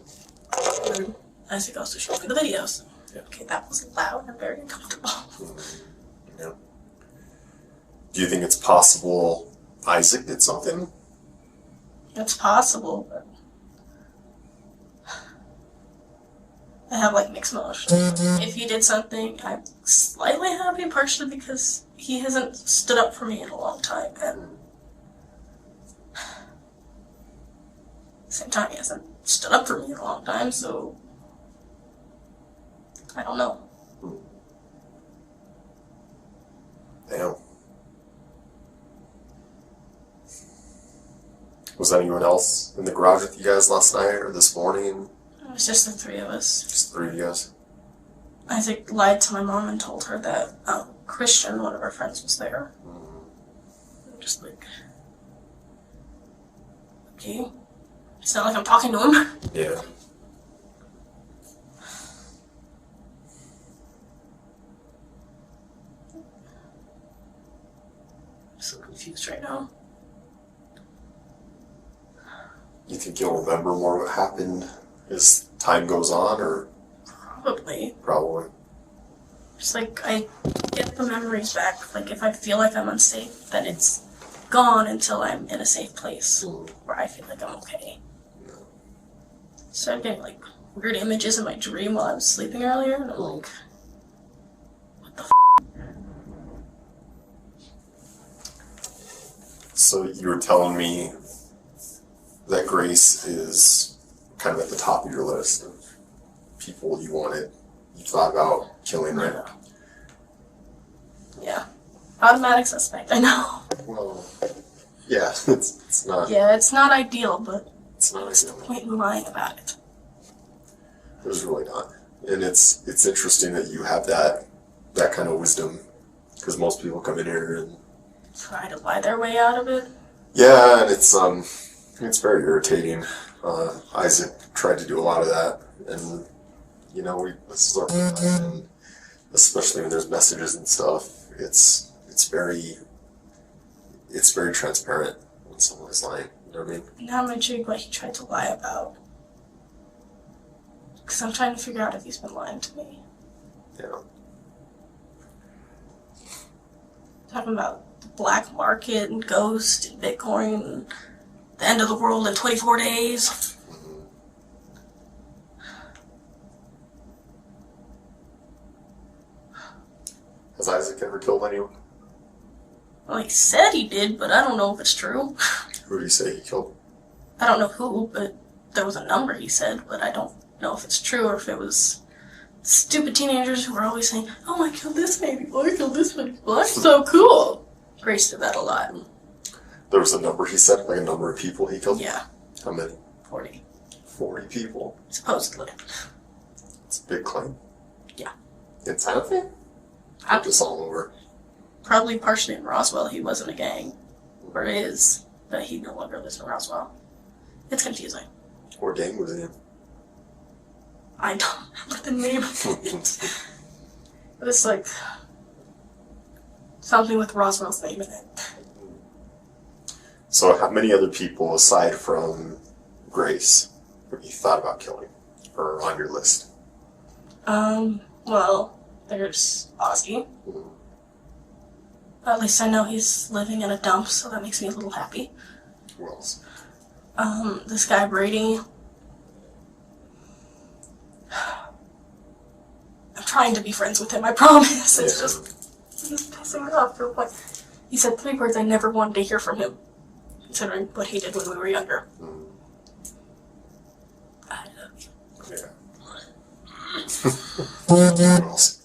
And as it goes to show me the videos. Yeah. Okay, that was loud and very uncomfortable. Yeah. Do you think it's possible Isaac did something? It's possible, but I have like mixed emotions. If he did something, I'm slightly happy, partially because he hasn't stood up for me in a long time, and at the same time, he hasn't stood up for me in a long time, so I don't know. Damn. Was anyone else in the garage with you guys last night or this morning? It was just the three of us. Just the three of you guys? Isaac lied to my mom and told her that Christian, one of our friends, was there. I'm just like, okay. It's not like I'm talking to him. Yeah. I'm so confused right now. You think you'll remember more what happened as time goes on, or? Probably. Probably. Just like, I get the memories back. Like, if I feel like I'm unsafe, then it's gone until I'm in a safe place where I feel like I'm okay. So I'm getting, like, weird images in my dream while I was sleeping earlier, and I'm like, what the f***? So you were telling me that Grace is kind of at the top of your list of people you thought about killing, right? Yeah. Automatic suspect, I know. Well, yeah, it's not. Yeah, it's not ideal, but It's not what's the ideal. point in lying about it? There's really not. And it's interesting that you have that kind of wisdom, because most people come in here and Try to lie their way out of it. yeah, and it's very irritating. Isaac tried to do a lot of that, and this is our life, and especially when there's messages and stuff, it's very transparent when someone is lying. You know what I mean? Now I'm intrigued what he tried to lie about. Because I'm trying to figure out if he's been lying to me. Yeah. Talking about the black market and ghost and Bitcoin and the end of the world in 24 days. Has Isaac ever killed anyone? Well, he said he did, but I don't know if it's true. Who do you say he killed? I don't know who, but there was a number he said, but I don't know if it's true or if it was stupid teenagers who were always saying, oh, I killed this baby, or I killed this baby. Well, that's so cool. Grace did that a lot. There was a number he said, like a number of people he killed? Yeah. How many? 40. 40 people. Supposedly. It's a big claim. Yeah. In Santa Fe? I'm Just all over. probably partially in Roswell. He was in a gang. Or is, but he no longer lives in Roswell. It's confusing. What gang was he in? I don't remember the name of it. But it's like something with Roswell's name in it. So how many other people aside from Grace have you thought about killing? Or on your list? Well, there's Ozzy. At least I know he's living in a dump, so that makes me a little happy. Who else? This guy Brady. I'm trying to be friends with him, I promise. It's just, he's pissing me off to a point. He said 3 words I never wanted to hear from him, considering what he did when we were younger. I love you. Yeah. Who else?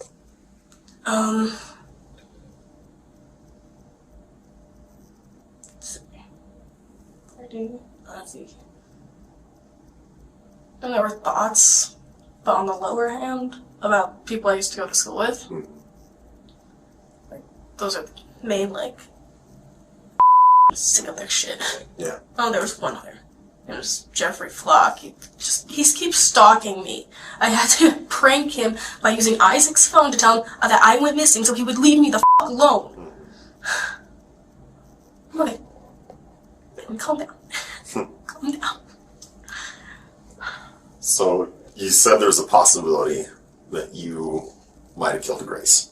Brady, Ozzy. And there were thoughts, but on the lower hand about people I used to go to school with. Like, those are the main, like, sick of their shit. Yeah. Oh, there was one other. It was Jeffrey Flock. He keeps stalking me. I had to prank him by using Isaac's phone to tell him that I went missing so he would leave me the fuck alone. Okay. Calm down. Calm down. So you said there's a possibility that you might have killed Grace.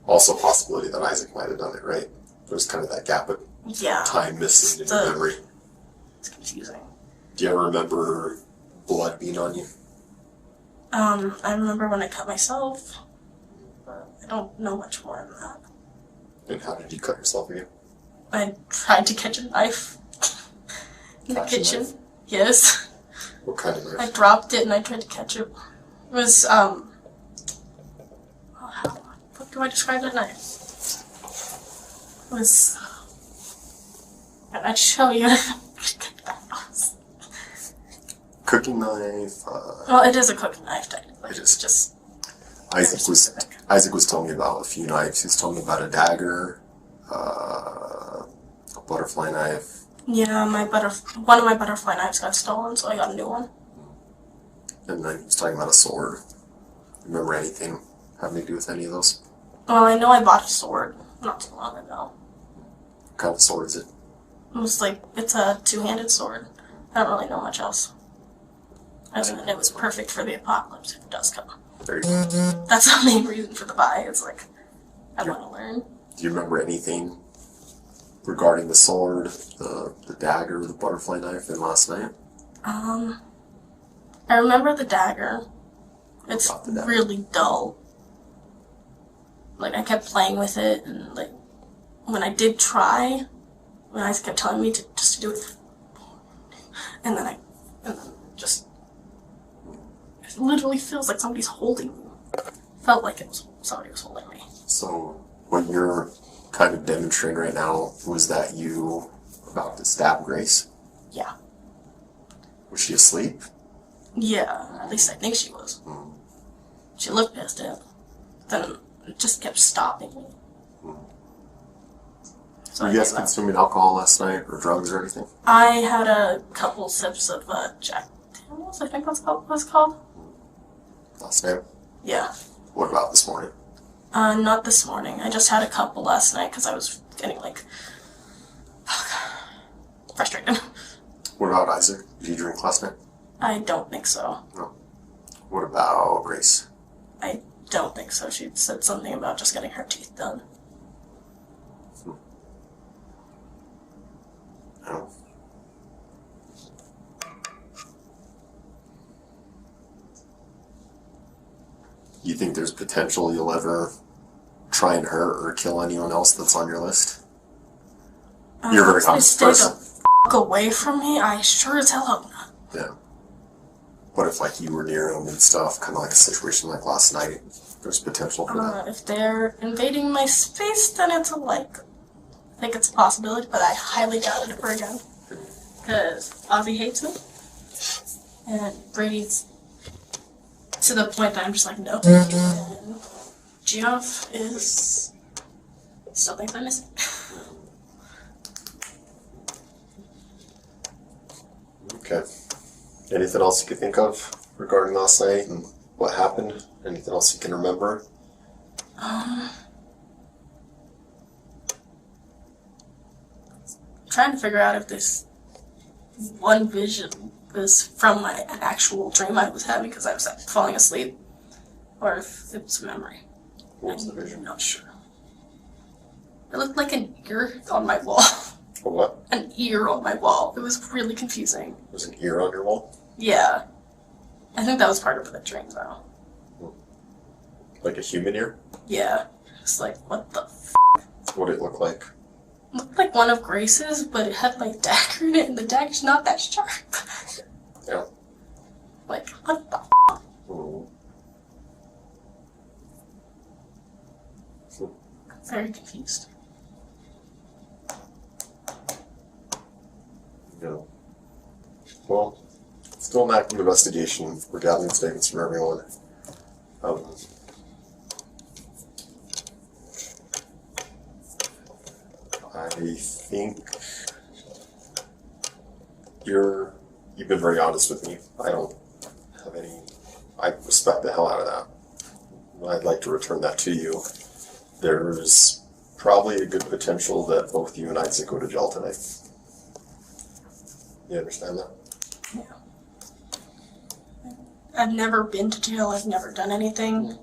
Also a possibility that Isaac might have done it, right? There's kind of that gap of time missing in your memory. It's confusing. Do you ever remember blood being on you? I remember when I cut myself, but I don't know much more than that. And how did you cut yourself again? I tried to catch a knife in the kitchen. Knife? Yes. What kind of knife? I dropped it and I tried to catch it. It was, how do I describe that knife? It was, I'd show you. Cooking knife? Well, it is a cooking knife, technically. It is. Just Isaac was telling me about a few knives. He was telling me about a dagger, a butterfly knife. Yeah, one of my butterfly knives got stolen, so I got a new one. And then he was talking about a sword. Remember anything having to do with any of those? Well, I know I bought a sword not too long ago. What kind of sword is it? It was like, it's a two-handed sword. I don't really know much else. Other than it was perfect for the apocalypse if it does come. There you go. That's the main reason for the buy. It's like, I want to learn. Do you remember anything regarding the sword, the dagger, the butterfly knife, and last night? I remember the dagger. It's really dull. Like, I kept playing with it, and like, when I did try, when Isaac kept telling me to just do it, and then just, it literally feels like somebody's holding me. Felt like somebody was holding me. So, what you're kind of demonstrating right now, was that you about to stab Grace? Yeah. Was she asleep? Yeah, at least I think she was. She looked pissed at it. Then it just kept stopping me. So Were you guys consuming alcohol last night, or drugs or anything? I had a couple sips of Jack Daniels, I think that's what it's called. Last night? Yeah. What about this morning? Not this morning. I just had a couple last night because I was getting, like, frustrated. What about Isaac? Did you drink last night? I don't think so. No. What about Grace? I don't think so. She said something about just getting her teeth done. No. You think there's potential you'll ever try and hurt or kill anyone else that's on your list? You're a very honest person. Stay the f*** away from me? I sure as hell hope not. Yeah. What if, like, you were near them and stuff, kind of like a situation like last night? There's potential for that. If they're invading my space, then it's a, like, I think it's a possibility, but I highly doubt it ever again. Because Ozzy hates me, and Brady's to the point that I'm just like, no. And Geoff still thinks I'm missing. Okay. Anything else you could think of regarding last night and what happened? Anything else you can remember? Trying to figure out if this one vision was from an actual dream I was having because I was falling asleep, or if it was a memory. What was the vision? I'm not sure. It looked like an ear on my wall. A what? An ear on my wall. It was really confusing. There's an ear on your wall? Yeah. I think that was part of the dream, though. Like a human ear? Yeah. It's like, what the f***? What did it look like? It looked like one of Grace's, but it had, like, dagger in it, and the dagger's not that sharp. Yeah. Like, what the f***? Very confused. Yeah. Well, still an active investigation. We're gathering statements from everyone. I think you've been very honest with me. I don't have any. I respect the hell out of that. I'd like to return that to you. There's probably a good potential that both you and I go to jail tonight. You understand that? Yeah. I've never been to jail. I've never done anything.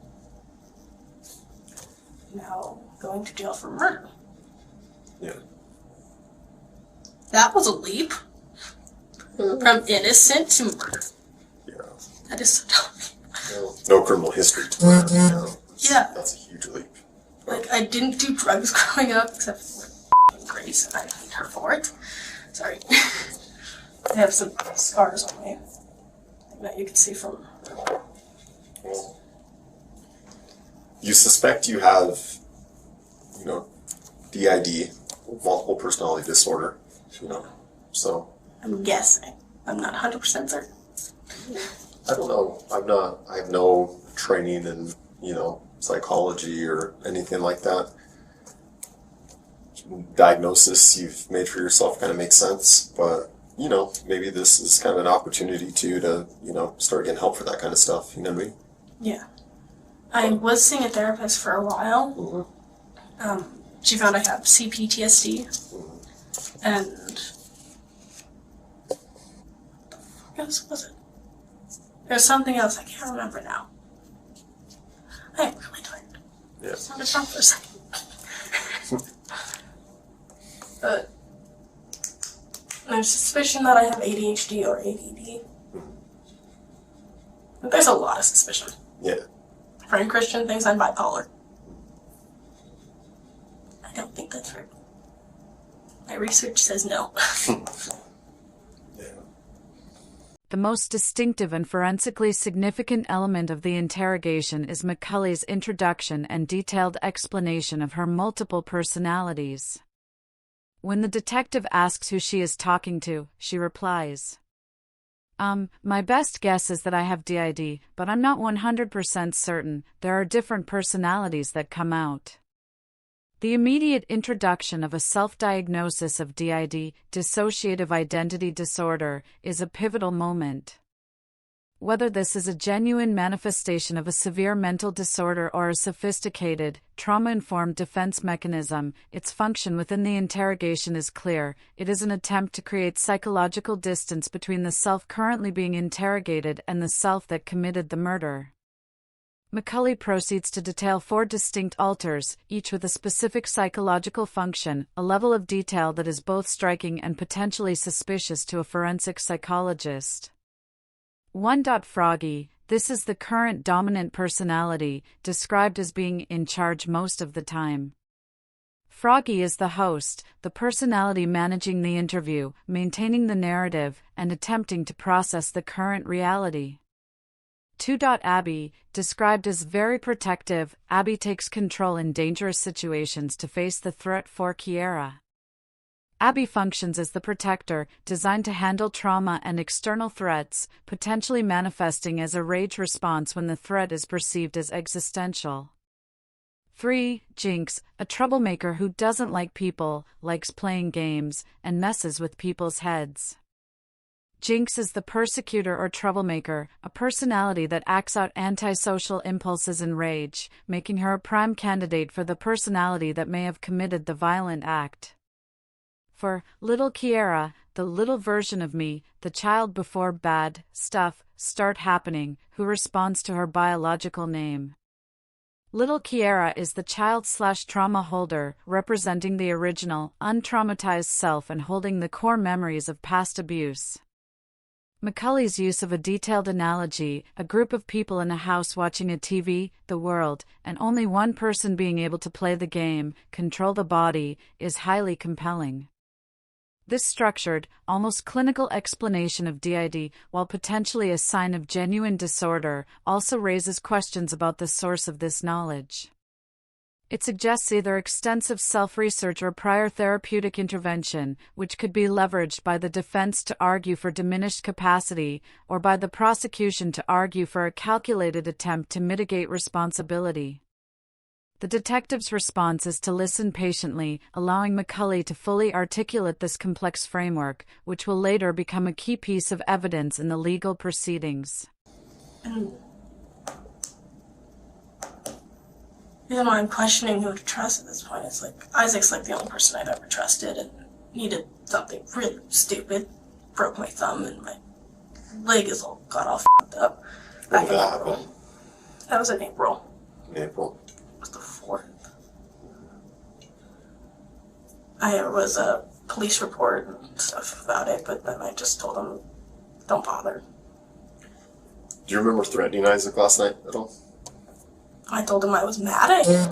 Now going to jail for murder. Yeah. That was a leap. From innocent to murder. Yeah. That is so dumb. No criminal history to murder. Yeah. That's a huge leap. Like, I didn't do drugs growing up, except for Grace, and I hate her for it. Sorry. I have some scars on me that you can see from. You suspect you have, DID, multiple personality disorder, so. I'm guessing. I'm not 100% certain. I don't know. I have no training in, psychology or anything like that. Diagnosis you've made for yourself kind of makes sense, but, maybe this is kind of an opportunity to, start getting help for that kind of stuff, you know what I mean? Yeah. I was seeing a therapist for a while. Mm-hmm. She found I have CPTSD, and what else was it? There's something else I can't remember now. I am really tired. Yeah. Just want to stop for a second. But there's suspicion that I have ADHD or ADD. But there's a lot of suspicion. Yeah. Friend Christian thinks I'm bipolar. I don't think that's right. My research says no. The most distinctive and forensically significant element of the interrogation is McCulley's introduction and detailed explanation of her multiple personalities. When the detective asks who she is talking to, she replies, my best guess is that I have DID, but I'm not 100% certain. There are different personalities that come out. The immediate introduction of a self-diagnosis of DID, dissociative identity disorder, is a pivotal moment. Whether this is a genuine manifestation of a severe mental disorder or a sophisticated, trauma-informed defense mechanism, its function within the interrogation is clear. It is an attempt to create psychological distance between the self currently being interrogated and the self that committed the murder. McCulley proceeds to detail 4 distinct alters, each with a specific psychological function, a level of detail that is both striking and potentially suspicious to a forensic psychologist. 1. Froggy, this is the current dominant personality, described as being in charge most of the time. Froggy is the host, the personality managing the interview, maintaining the narrative, and attempting to process the current reality. 2. Abby, described as very protective, Abby takes control in dangerous situations to face the threat for Kiara. Abby functions as the protector, designed to handle trauma and external threats, potentially manifesting as a rage response when the threat is perceived as existential. 3. Jinx, a troublemaker who doesn't like people, likes playing games, and messes with people's heads. Jinx is the persecutor or troublemaker, a personality that acts out antisocial impulses and rage, making her a prime candidate for the personality that may have committed the violent act. For little Kiara, the little version of me, the child before bad stuff start happening, who responds to her biological name. Little Kiara is the child/trauma holder, representing the original, untraumatized self and holding the core memories of past abuse. McCulley's use of a detailed analogy, a group of people in a house watching a TV, the world, and only one person being able to play the game, control the body, is highly compelling. This structured, almost clinical explanation of DID, while potentially a sign of genuine disorder, also raises questions about the source of this knowledge. It suggests either extensive self-research or prior therapeutic intervention, which could be leveraged by the defense to argue for diminished capacity, or by the prosecution to argue for a calculated attempt to mitigate responsibility. The detective's response is to listen patiently, allowing McCulley to fully articulate this complex framework, which will later become a key piece of evidence in the legal proceedings. And even when I'm questioning who to trust at this point, it's like Isaac's like the only person I've ever trusted, and he did something really stupid, broke my thumb, and my leg is all got all f***ed up. When did that happen? That was in April. April. It was the 4th. I was a police report and stuff about it, but then I just told him, don't bother. Do you remember threatening Isaac last night at all? I told him I was mad at him.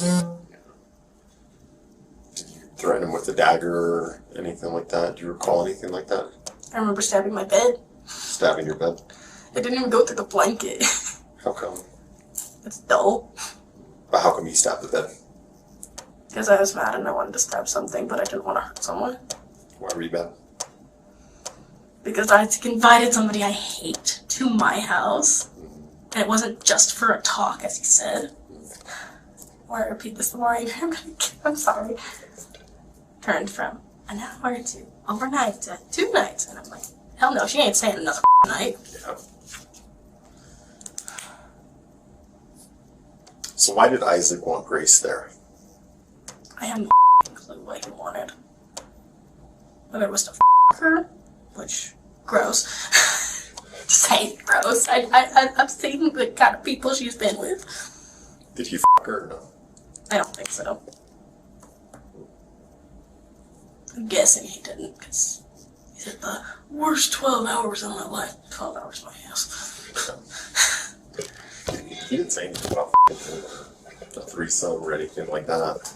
Did you threaten him with a dagger or anything like that? Do you recall anything like that? I remember stabbing my bed. Stabbing your bed? It didn't even go through the blanket. How come? It's dull. But how come you stabbed the bed? Because I was mad and I wanted to stab something, but I didn't want to hurt someone. Why were you mad? Because I invited somebody I hate to my house. And it wasn't just for a talk, as he said. The more I repeat this, the more angry I'm gonna get. I'm sorry. Turned from an hour to overnight to 2 nights. And I'm like, hell no, she ain't staying another night. Yeah. So why did Isaac want Grace there? I have no clue what he wanted. Whether it was to her, which, gross. Just saying gross. I've seen the kind of people she's been with. Did he her or no? I don't think so. I'm guessing he didn't, because he said the worst 12 hours of my life. 12 hours, my ass. He didn't say anything about a threesome or anything like that.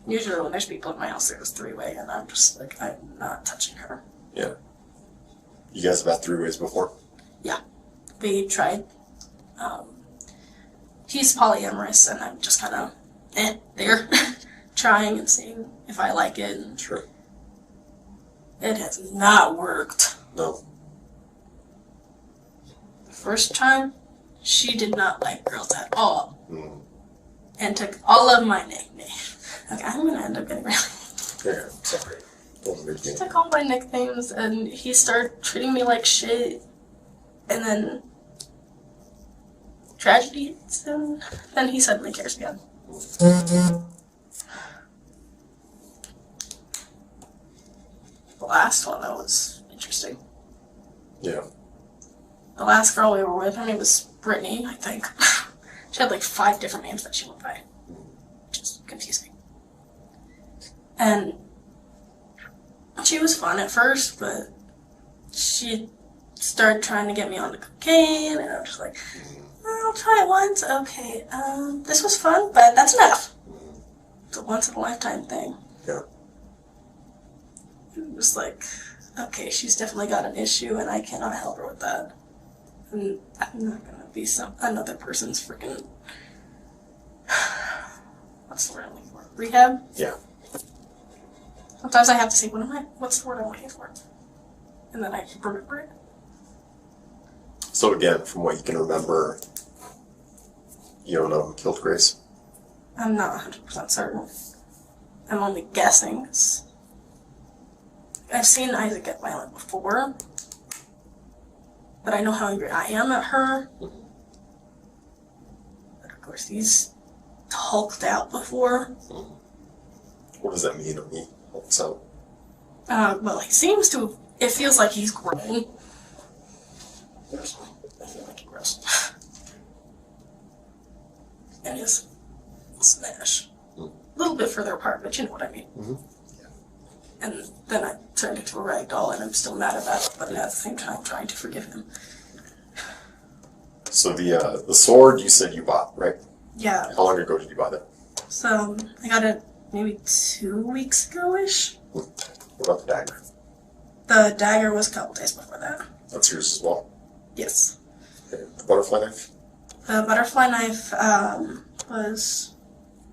Usually when there's people in my house, there's 3-way, and I'm just like, I'm not touching her. Yeah. You guys have had 3-ways before? Yeah. We tried. He's polyamorous, and I'm just kind of, there. Trying and seeing if I like it. And sure. It has not worked. No. The first time, she did not like girls at all. Mm. And took all of my nicknames. Okay, I'm gonna end up getting really... Yeah, sorry. He took all my nicknames, and he started treating me like shit. And then... tragedy hits him. Then he suddenly cares again. The last one, that was interesting. Yeah. The last girl we were with, her name was Brittany, I think. She had like 5 different names that she went by. Which is confusing. And she was fun at first, but she started trying to get me onto cocaine, and I was just like, I'll try it once. Okay, this was fun, but that's enough. It's a once-in-a-lifetime thing. Yeah. It was like, okay, she's definitely got an issue, and I cannot help her with that. And I'm not gonna be another person's freaking... What's the word I'm looking for? Rehab? Yeah. Sometimes I have to say, what's the word I'm looking for? And then I remember it. So again, from what you can remember, you don't know who killed Grace? I'm not 100% certain. I'm only guessing. I've seen Isaac get violent before, but I know how angry I am at her. But of course, he's hulked out before. What does that mean when he hulks out? Well, he seems to. It feels like he's grown. I feel like he grows. And his smash. A little bit further apart, but you know what I mean. Mm-hmm. And then I turned into a rag doll, and I'm still mad about it, but at the same time trying to forgive him. So the sword you said you bought, right? Yeah. How long ago did you buy that? So I got it maybe 2 weeks ago-ish. What about the dagger? The dagger was a couple days before that. That's yours as well? Yes. Okay. The butterfly knife? The butterfly knife was,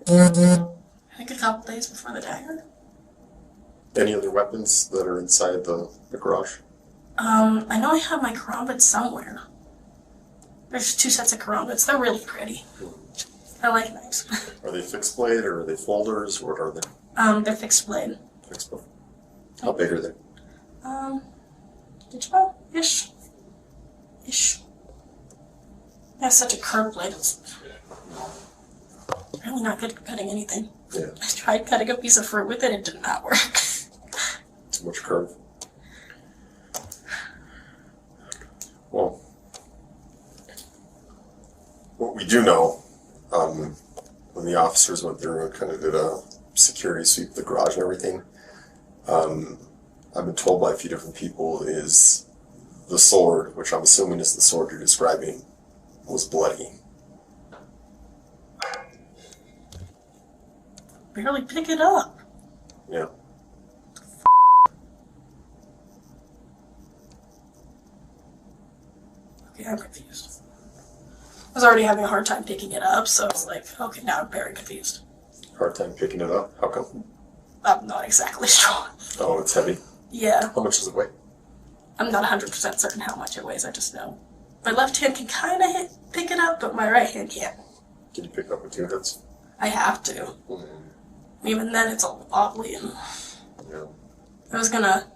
I think, a couple days before the dagger. Any other weapons that are inside the garage? I know I have my karambits somewhere. There's 2 sets of karambits. They're really pretty. I like knives. Are they fixed blade or are they folders? What are they? They're fixed blade. Fixed blade. How big are they? 12-ish. Ish. I have such a curved blade. It's really not good at cutting anything. Yeah. I tried cutting a piece of fruit with it, it did not work. Too much curve. Well, what we do know, when the officers went through and kind of did a security sweep of the garage and everything, I've been told by a few different people is the sword, which I'm assuming is the sword you're describing, was bloody. Barely pick it up. Yeah. Okay, I'm confused. I was already having a hard time picking it up, so it's like, okay, now I'm very confused. Hard time picking it up? How come? I'm not exactly sure. Oh, it's heavy? Yeah. How much does it weigh? I'm not 100% certain how much it weighs, I just know. My left hand can kind of pick it up, but my right hand can't. Can you pick it up with two hands? I have to. Even then, it's all wobbly. And Yeah. I was gonna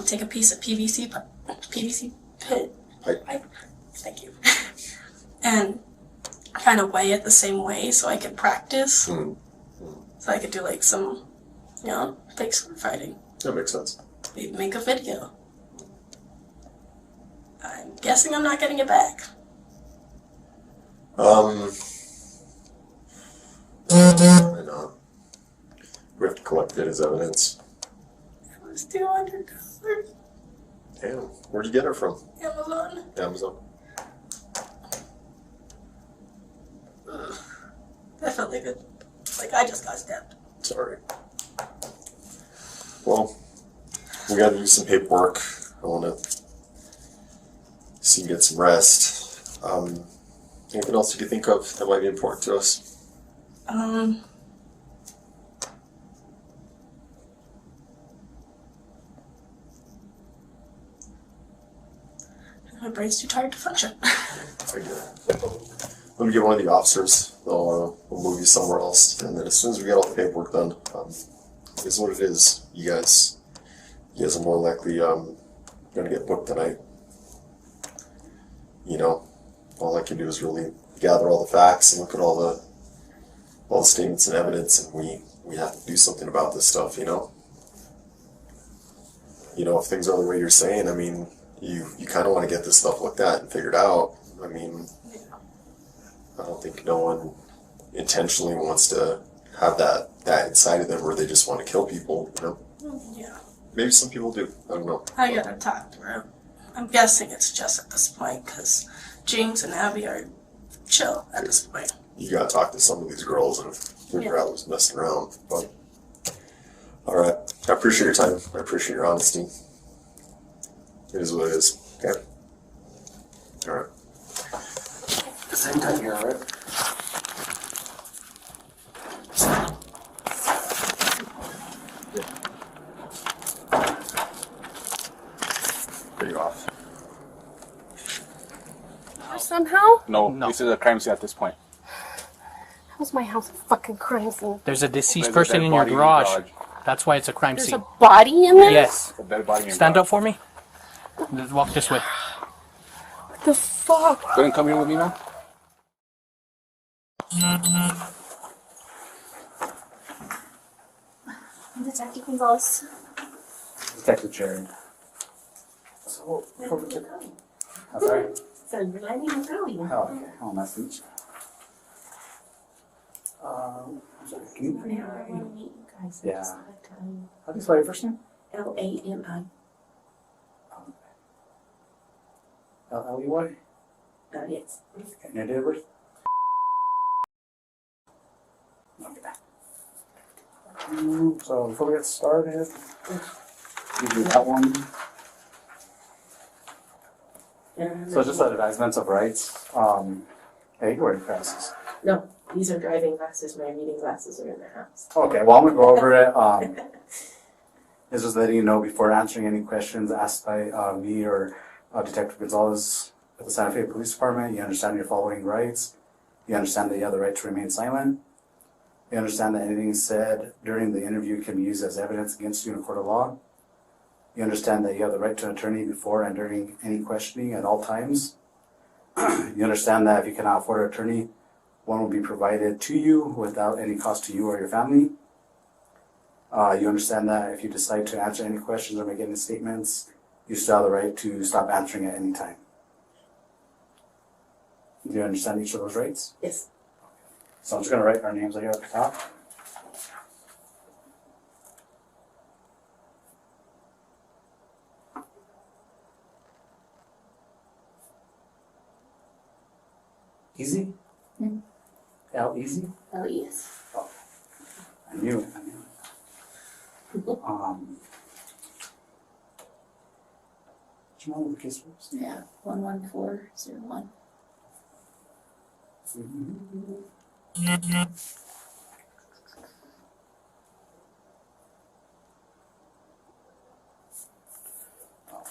take a piece of PVC pipe. Thank you. And kind of weigh it the same way so I could practice. So I could do like some, fake sword fighting. That makes sense. Maybe make a video. I'm guessing I'm not getting it back. Why not? We have to collect it as evidence. It was $200. Damn. Where'd you get it from? Amazon. Amazon. That felt like I just got stabbed. Sorry. Well, we gotta do some paperwork. I wanna see you get some rest. Anything else you can think of that might be important to us? My brain's too tired to function. I get it. Let me get one of the officers. We'll move you somewhere else, and then as soon as we get all the paperwork done, it's what it is. You guys are more likely gonna get booked tonight. All I can do is really gather all the facts and look at all the statements and evidence, and we have to do something about this stuff. If things are the way you're saying, I mean, you kind of want to get this stuff looked at and figured out. I mean, I don't think no one intentionally wants to have that inside of them where they just want to kill people. Yeah. Maybe some people do. I don't know. I gotta talk to her. I'm guessing it's just at this point because James and Abby are chill at this point. You gotta talk to some of these girls and figure out what's messing around. But all right, I appreciate your time. I appreciate your honesty. It is what it is. Okay. All right. Same time here, right? There you off. Somehow? No, this is a crime scene at this point. How's my house a fucking crime scene? There's a deceased There's a person dead in your body in the garage. garage. That's why it's a crime There's scene. a body in there? Yes. A dead body in your Stand garage. up for me. Let's walk this way. What the fuck? Go ahead and come here with me, man. Detective Gonzalez. Detective Cherry. So, I'm sorry. so you're letting him go. Oh, okay. Oh, nice to meet you. I'm sorry. Can you? I want to meet you guys. Yeah. Just like, How do you spell your first name? Lami. L-E-Y? Yes. And your date of birth? Okay. So before we get started, you do that one. So just advancements of rights. Hey, you're wearing glasses. No, these are driving glasses. My reading glasses are in the house. Okay, well I'm gonna go over it. This was letting you know before answering any questions asked by me or Detective Gonzalez at the Santa Fe Police Department. You understand your following rights. You understand that you have the right to remain silent. You understand that anything said during the interview can be used as evidence against you in a court of law. You understand that you have the right to an attorney before and during any questioning at all times. You understand that if you cannot afford an attorney, one will be provided to you without any cost to you or your family. You understand that if you decide to answer any questions or make any statements, you still have the right to stop answering at any time. Do you understand each of those rights? Yes. So I'm just going to write our names here at the top. Easy? Mm-hmm. L easy? Oh, yes. Oh, I knew it. Do you know what the case was? Yeah, 11401.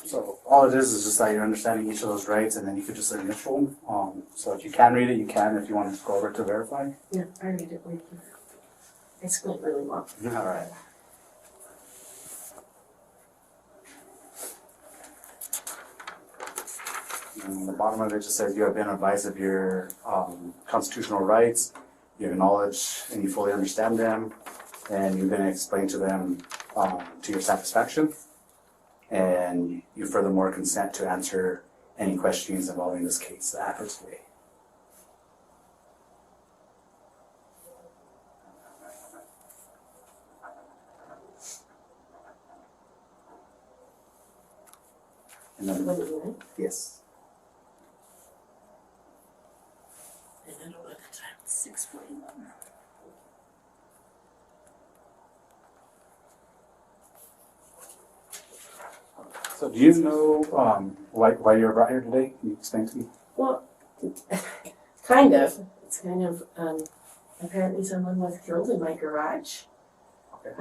So all it is just that you're understanding each of those rights, and then you could just initial. So if you can read it, you can. If you want to go over to verify. Yeah, I read it. I spelled really well. All right. And the bottom of it just says you have been advised of your constitutional rights. You acknowledge and you fully understand them, and you've been explained to them to your satisfaction. And you furthermore consent to answer any questions involving this case after today. And then, yes. And I don't know the time. 6:41. So do you know why you're brought here today? Can you explain to me? Well, kind of. It's kind of, apparently someone was killed in my garage. Okay.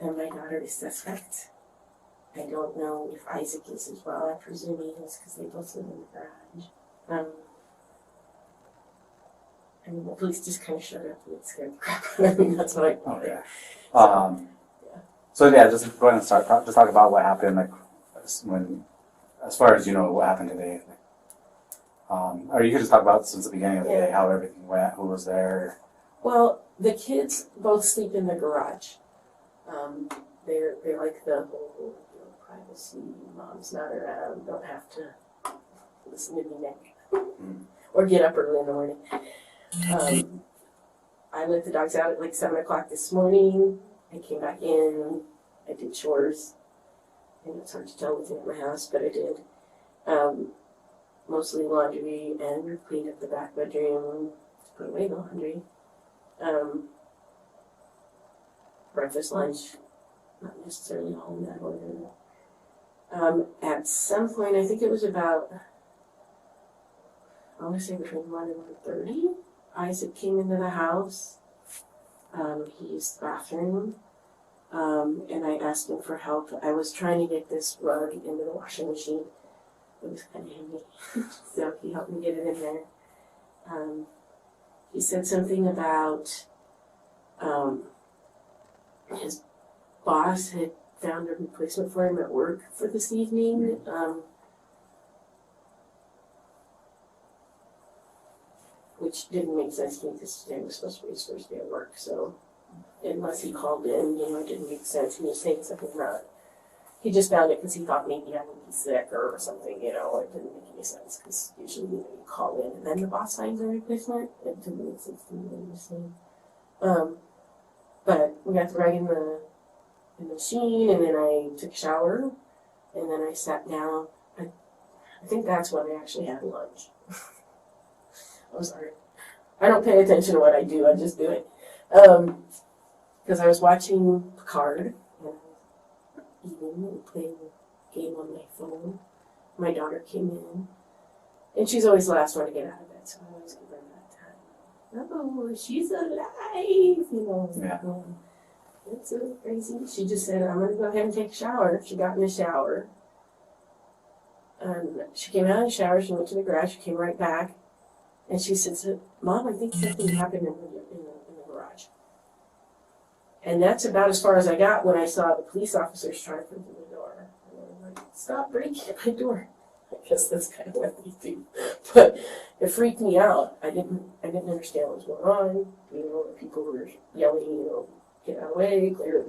And my daughter is suspect. I don't know if Isaac is as well. I presume he is because they both live in the garage. And the police just kind of showed up and it scared the crap out of me. That's what I thought. Okay. So yeah, just go ahead and start. Just talk about what happened, like as far as you know, what happened today. Or you could just talk about since the beginning of the day, how everything went, who was there. Well, the kids both sleep in the garage. They're like the whole privacy. Mom's not around. Don't have to listen to me now, or get up early in the morning. I let the dogs out at like 7 o'clock this morning. I came back in, I did chores, and it's hard to tell within my house, but I did. Mostly laundry, and cleaned up the back bedroom, put away the laundry. Breakfast, lunch, not necessarily all in that order. At some point, I think it was about, I want to say between 1 and 1:30, Isaac came into the house. He used the bathroom, and I asked him for help. I was trying to get this rug into the washing machine. It was kind of heavy, so he helped me get it in there. He said something about his boss had found a replacement for him at work for this evening. Which didn't make sense to me because today was supposed to be his first day at work, so unless he called in, it didn't make sense. He was saying something about he just found it because he thought maybe I would be sick or something, it didn't make any sense because usually you call in and then the boss finds a replacement. It didn't make sense to me what he was saying. But we got the rug in the machine, and then I took a shower, and then I sat down. I think that's when I actually had lunch. I'm sorry. I don't pay attention to what I do, I just do it. Because I was watching Picard and eating and playing a game on my phone. My daughter came in, and she's always the last one to get out of bed, so I always give her that time. Oh, she's alive, Yeah. It's so crazy. She just said, I'm going to go ahead and take a shower. She got in the shower. She came out of the shower, she went to the garage, she came right back. And she said, Mom, I think something happened in the garage. And that's about as far as I got when I saw the police officers trying to open the door. And I was like, stop breaking my door. I guess that's kind of what they do. But it freaked me out. I didn't understand what was going on. People were yelling, get out of the way, clear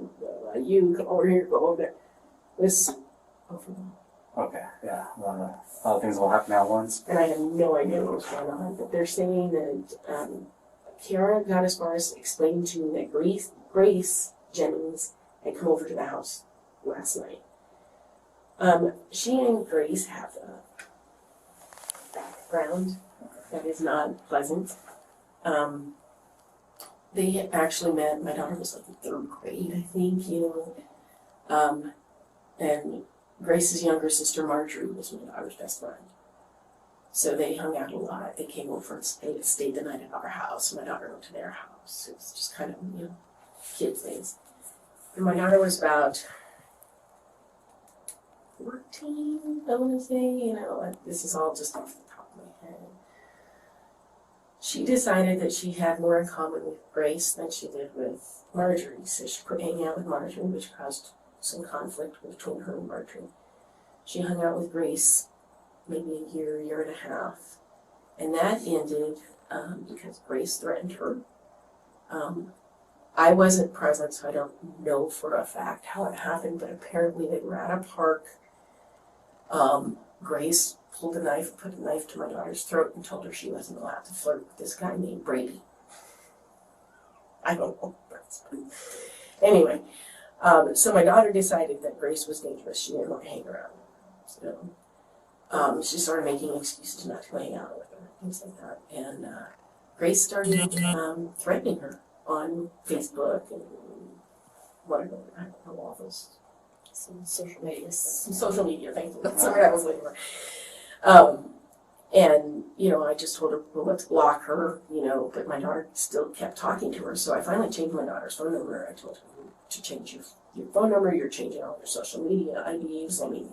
you, come over here, go over there. It was overwhelming. Okay, yeah. A lot of things will happen at once. And I have no idea what was going on. But they're saying that Kiara got as far as explaining to me that Grace Jennings had come over to the house last night. She and Grace have a background that is not pleasant. They had actually met, my daughter was like in 3rd grade, I think, and Grace's younger sister Marjorie was my daughter's best friend. So they hung out a lot. They came over and stayed the night at our house. My daughter went to their house. It was just kind of, kid things. And my daughter was about 14, I want to say, this is all just off the top of my head. She decided that she had more in common with Grace than she did with Marjorie. So she quit hanging out with Marjorie, which caused some conflict between her and Marjorie. She hung out with Grace maybe a year and a half. And that ended because Grace threatened her. I wasn't present, so I don't know for a fact how it happened, but apparently they were at a park. Grace pulled a knife, put a knife to my daughter's throat and told her she wasn't allowed to flirt with this guy named Brady. I don't know. Anyway, so my daughter decided that Grace was dangerous. She didn't want to hang around. So she started making excuses not to hang out with her, things like that. And Grace started threatening her on Facebook and whatever, I don't know, all those. Some social media, thank you. That's what I was looking for. And, I just told her, well, let's block her, but my daughter still kept talking to her. So I finally changed my daughter's phone number. I told her to change your phone number. You're changing all your social media IDs. We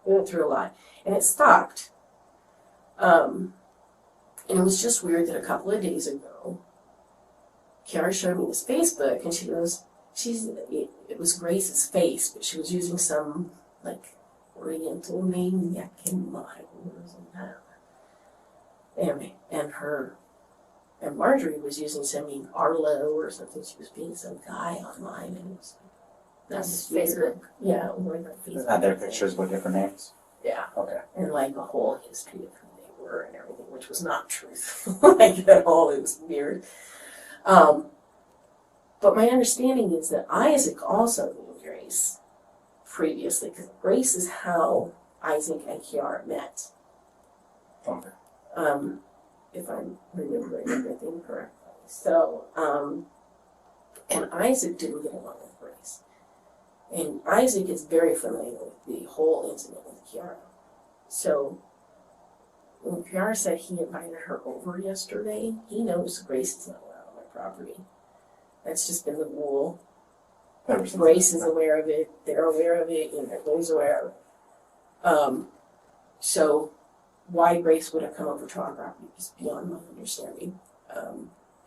went through a lot. And it stopped. And it was just weird that a couple of days ago, Kiara showed me this Facebook, and she goes, it was Grace's face, but she was using some, Oriental name, anyway, and Marjorie was using some name Arlo or something. She was being some guy online, and it was that's Facebook. Yeah, Facebook. And their pictures with different names? Yeah. Okay. And a whole history of who they were and everything, which was not truthful, at all. It was weird. But my understanding is that Isaac also knew Grace previously, because Grace is how Isaac and Kiara met. Okay. If I'm remembering everything correctly. So, and Isaac didn't get along with Grace. And Isaac is very familiar with the whole incident with Kiara. So, when Kiara said he invited her over yesterday, he knows Grace is not allowed on my property. That's just been the rule. Grace is aware of it, they're aware of it, and everybody's aware. So why Grace would have come over to our property is beyond my understanding.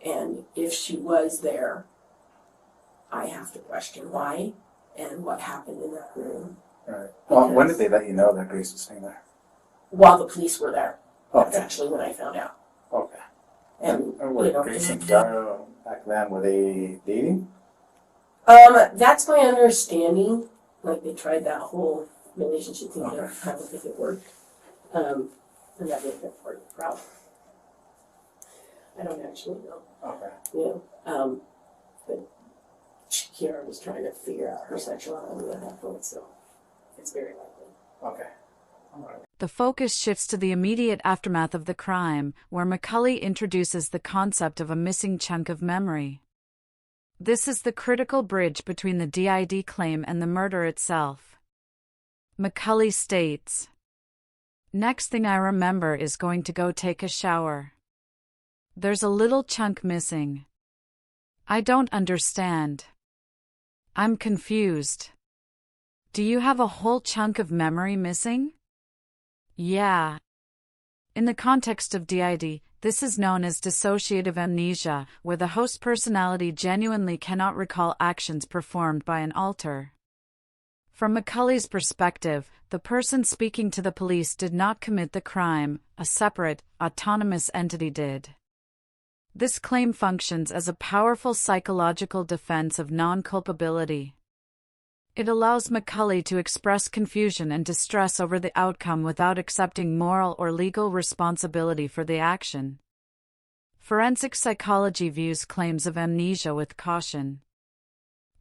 And if she was there, I have to question why and what happened in that room. Right. Well, when did they let you know that Grace was staying there? While the police were there. Okay. That's actually when I found out. Okay. And were Grace and Kiara back then, were they dating? That's my understanding. They tried that whole relationship thing. Okay. I don't think it worked. And that would have been part of the problem. I don't actually know. Okay. But Kiara was trying to figure out her sexuality at that point, so it's very likely. Okay. All right. The focus shifts to the immediate aftermath of the crime, where McCulley introduces the concept of a missing chunk of memory. This is the critical bridge between the DID claim and the murder itself. McCulley states, "Next thing I remember is going to go take a shower. There's a little chunk missing. I don't understand. I'm confused. Do you have a whole chunk of memory missing?" Yeah. In the context of DID, This is known as dissociative amnesia, where the host personality genuinely cannot recall actions performed by an alter. From McCulley's perspective, the person speaking to the police did not commit the crime, a separate, autonomous entity did. This claim functions as a powerful psychological defense of non-culpability. It allows McCulley to express confusion and distress over the outcome without accepting moral or legal responsibility for the action. Forensic psychology views claims of amnesia with caution.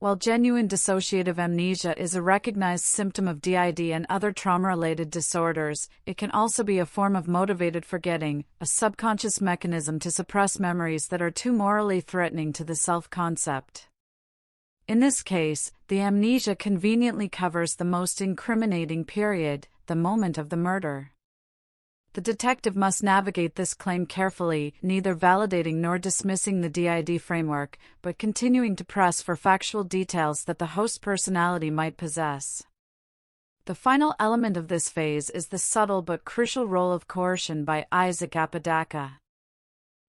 While genuine dissociative amnesia is a recognized symptom of DID and other trauma-related disorders, it can also be a form of motivated forgetting, a subconscious mechanism to suppress memories that are too morally threatening to the self-concept. In this case, the amnesia conveniently covers the most incriminating period, the moment of the murder. The detective must navigate this claim carefully, neither validating nor dismissing the DID framework, but continuing to press for factual details that the host personality might possess. The final element of this phase is the subtle but crucial role of coercion by Isaac Apodaca.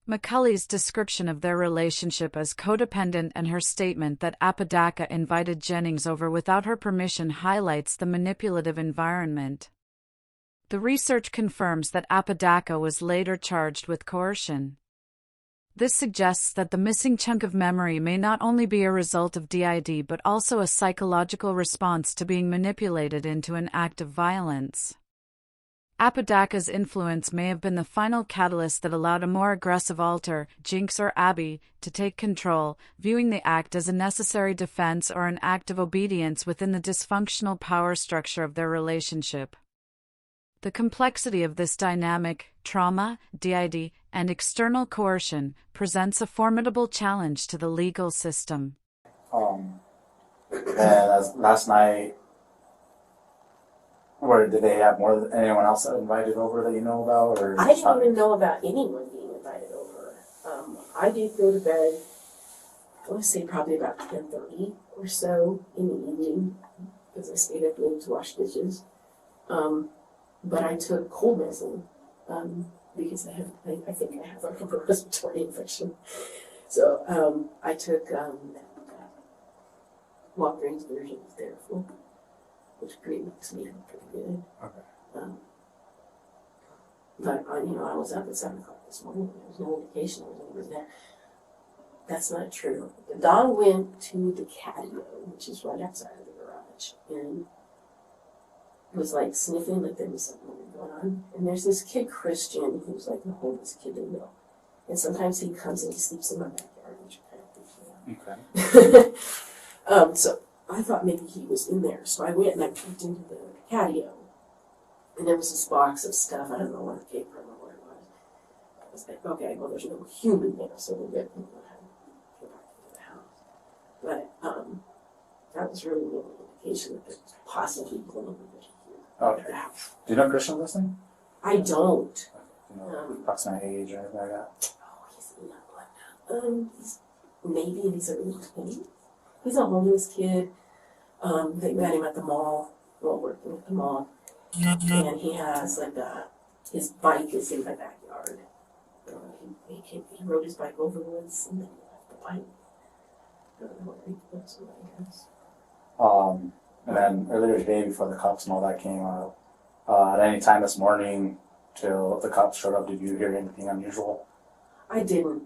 McCulley's description of their relationship as codependent and her statement that Apodaca invited Jennings over without her permission highlights the manipulative environment. The research confirms that Apodaca was later charged with coercion. This suggests that the missing chunk of memory may not only be a result of DID but also a psychological response to being manipulated into an act of violence. Apodaca's influence may have been the final catalyst that allowed a more aggressive alter, Jinx or Abby, to take control, viewing the act as a necessary defense or an act of obedience within the dysfunctional power structure of their relationship. The complexity of this dynamic, trauma, DID, and external coercion, presents a formidable challenge to the legal system. Last night, or did they have more than anyone else that invited over that you know about? Or I didn't even know about anyone being invited over. I did go to bed, I want to say probably about 10:30 or so in the evening, because I stayed up late to wash dishes. But I took cold medicine because I think I have a upper respiratory infection. So I took Walgreens version of Theraflu, which makes me feel pretty good. Okay. But I was up at 7 o'clock this morning. There was no indication I was over there. That's not true. The dog went to the catio, which is right outside of the garage, and was like sniffing like there was something going on. And there's this kid, Christian, who's like the homeless kid in the middle. And sometimes he comes and he sleeps in my backyard, which kind of freaks me out. Okay. So I thought maybe he was in there. So I went and I peeked into the catio. And there was this box of stuff. I don't know where it came from or what it was. I was like, okay, well, there's no human there, so we'll get go back into the house. But that was really the only indication that there was possibly going on here Okay. at the house. Do you know Christian listening? I don't. Do you know approximate age or anything like that? Oh, he's he's maybe in his early 20s. He's a homeless kid. They met him at the mall, while working at the mall. And he has his bike is in my backyard. He rode his bike over once and then he left the bike. I don't know where he put somebody else. And then earlier today, before the cops and all that came out, at any time this morning till the cops showed up, did you hear anything unusual? I didn't,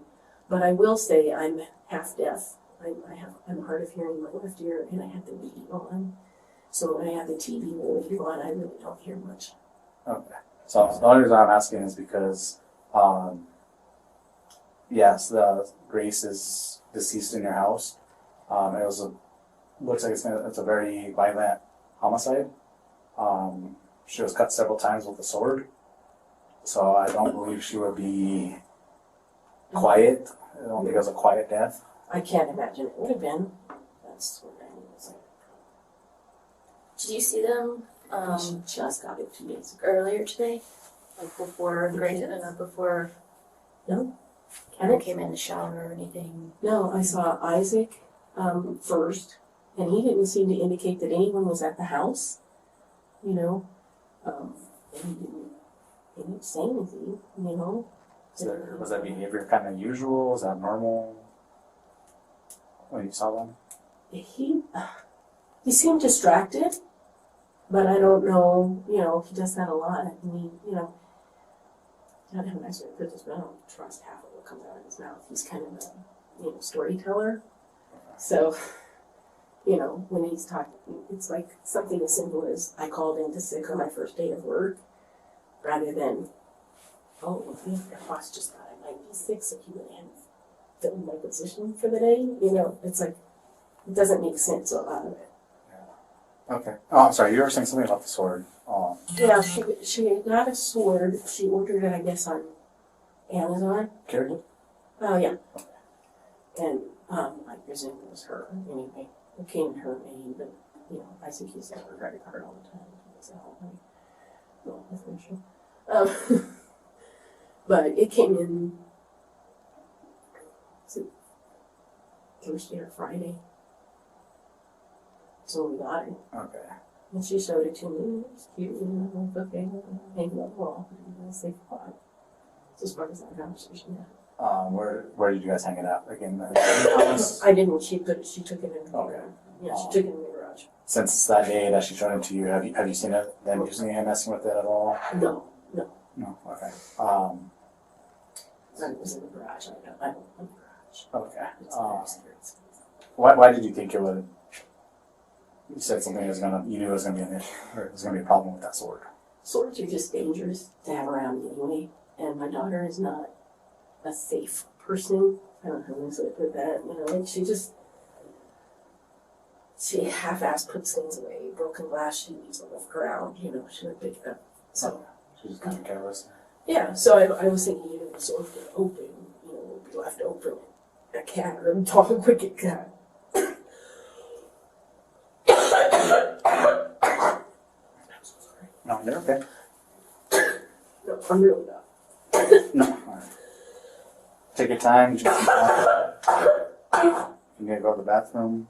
but I will say I'm half deaf. I'm hard of hearing in my left ear, and I had the radio on. So when I have the TV radio on, I really don't hear much. Okay. So the only reason I'm asking is because, yes, the Grace is deceased in your house. Looks like it's a very violent homicide. She was cut several times with a sword. So I don't believe she would be quiet. I don't think it was a quiet death. I can't imagine it would have been. That's what I mean. Did you see them She just got it 2 days ago. earlier today? Like before before No. Kiara came in the shower or anything? No, I saw Isaac first, and he didn't seem to indicate that anyone was at the house. And he didn't say anything, So was that behavior kind of usual? Was that normal when you saw them? He seemed distracted, but I don't know, he does that a lot. I mean, I don't have a nice way to put this, but I don't trust half of what comes out of his mouth. He's kind of a, storyteller. So, when he's talking, it's like something as simple as, I called in to sick on my first day of work, rather than, oh, your boss just thought I might be sick, so he really hadn't filled my position for the day. It's like, it doesn't make sense, a lot of it. Yeah. Okay. Oh, I'm sorry. You were saying something about the sword. Oh. Yeah, she got a sword. She ordered it, I guess, on Amazon. Carried it? Oh, yeah. And I presume it was her. Anyway, it came in her name, but, I think he's got her credit card all the time. So, no information. But it came in, was it Thursday or Friday? So we got it. Okay. And she showed it to me. It's cute, okay, hang it on the wall. In a safe spot. So as far as that conversation, yeah. Where did you guys hang it out? Like in the house? I didn't. She took it in the Okay. Yeah, she took it in the garage. Since that day that she showed it to you, have you seen it? Them using it and messing with it at all? No. No. Okay. It was in the garage. I don't in the garage. Okay. It's very scary. Why did you think it would? You said something you knew it was gonna be an issue, or it was gonna be a problem with that sword. Swords are just dangerous to have around anyway, and my daughter is not a safe person. I don't know how to put that. Like she half-assed puts things away. Broken glass she leaves on the ground. She would pick it up. So she's just kind of careless. yeah. So I was thinking, the sword would open. Would be left open. A cat or a dog would get cut. No, you're okay. No, I'm really not. No. All right. Take your time. Just you gonna go to the bathroom?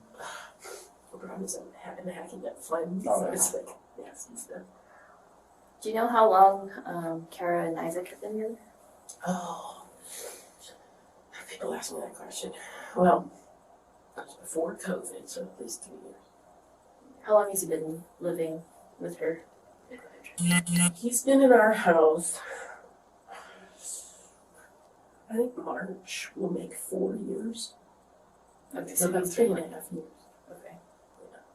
I was in the hacking up fun. Oh, So yeah. it's like, yes, and stuff. Do you know how long Kiara and Isaac have been here? Oh, people ask me that question. Well, it was before COVID, so at least 3 years. How long has he been living with her? He's been in our house, I think March will make 4 years. Okay, So about 3.5 years. Okay.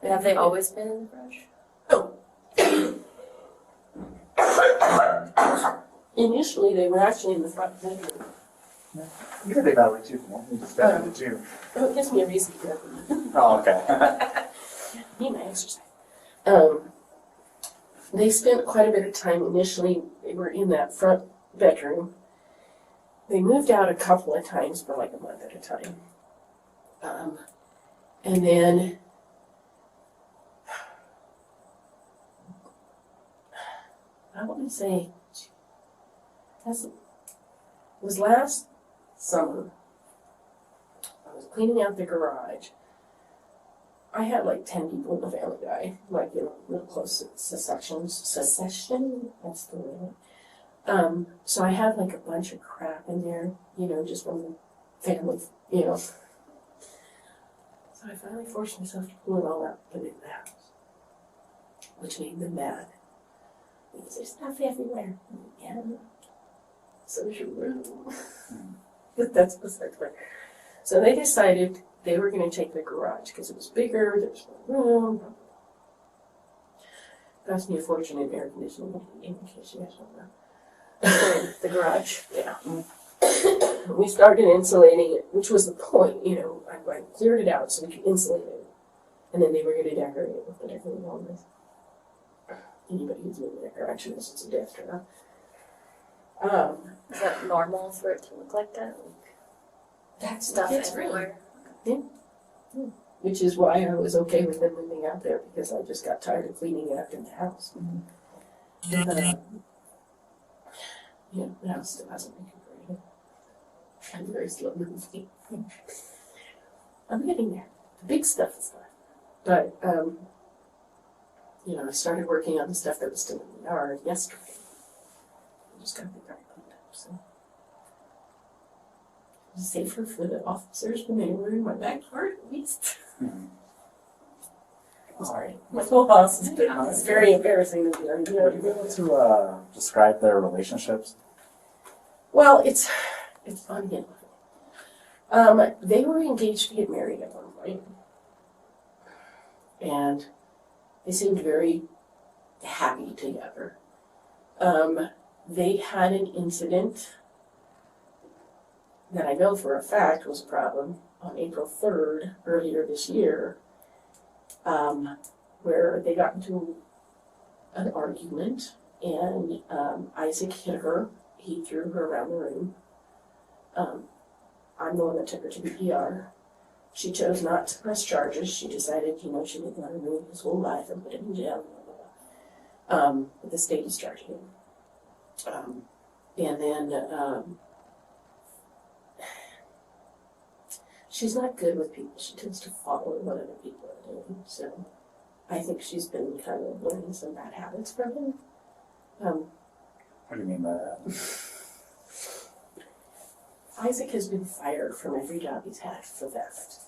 And have they always been in the garage? No. Initially, they were actually in the front bedroom. You could take that way too. You just got into two. Oh, it gives me a reason to get up. Oh, okay. Need my exercise. They spent quite a bit of time initially. They were in that front bedroom. They moved out a couple of times for like a month at a time. And then I want to say it was last summer. I was cleaning out the garage. I had like 10 people in the family die, like, real close secession, that's the word. So I had like a bunch of crap in there, just from the family, So I finally forced myself to pull it all out and put it in the house, which made them mad. Because there's stuff everywhere. Yeah. So is your room. But that's beside the point. So they decided they were going to take the garage because it was bigger, there was more room. Cost me a fortune in air conditioning, in case you guys don't know. The garage. Yeah. We started insulating it, which was the point, I cleared it out so we could insulate it. And then they were going to decorate it with the decorative elements. Anybody who's living in that garage knows it's a death trap. Is that normal for it to look like that? Like stuff everywhere? Yeah. Which is why I was okay with them moving out there, because I just got tired of cleaning it up in the house. The house still hasn't recuperated. I'm very slow moving. I'm getting there. The big stuff is done. But, I started working on the stuff that was still in the yard yesterday. I just got the yard cleaned up, so. safer for the officers when they were in my backyard, at least. I'm sorry. My whole boss is it's very embarrassing to do. Would you be able to describe their relationships? Well, it's funny. They were engaged to get married at one point. And they seemed very happy together. They had an incident that I know for a fact was a problem on April 3rd, earlier this year, where they got into an argument and Isaac hit her. He threw her around the room. I'm the one that took her to the ER. She chose not to press charges. She decided, she didn't want to ruin his whole life and put him in jail. But the state is charging him. And then she's not good with people. She tends to follow what other people are doing. So I think she's been kind of learning some bad habits from him. What do you mean by that? Isaac has been fired from every job he's had for theft.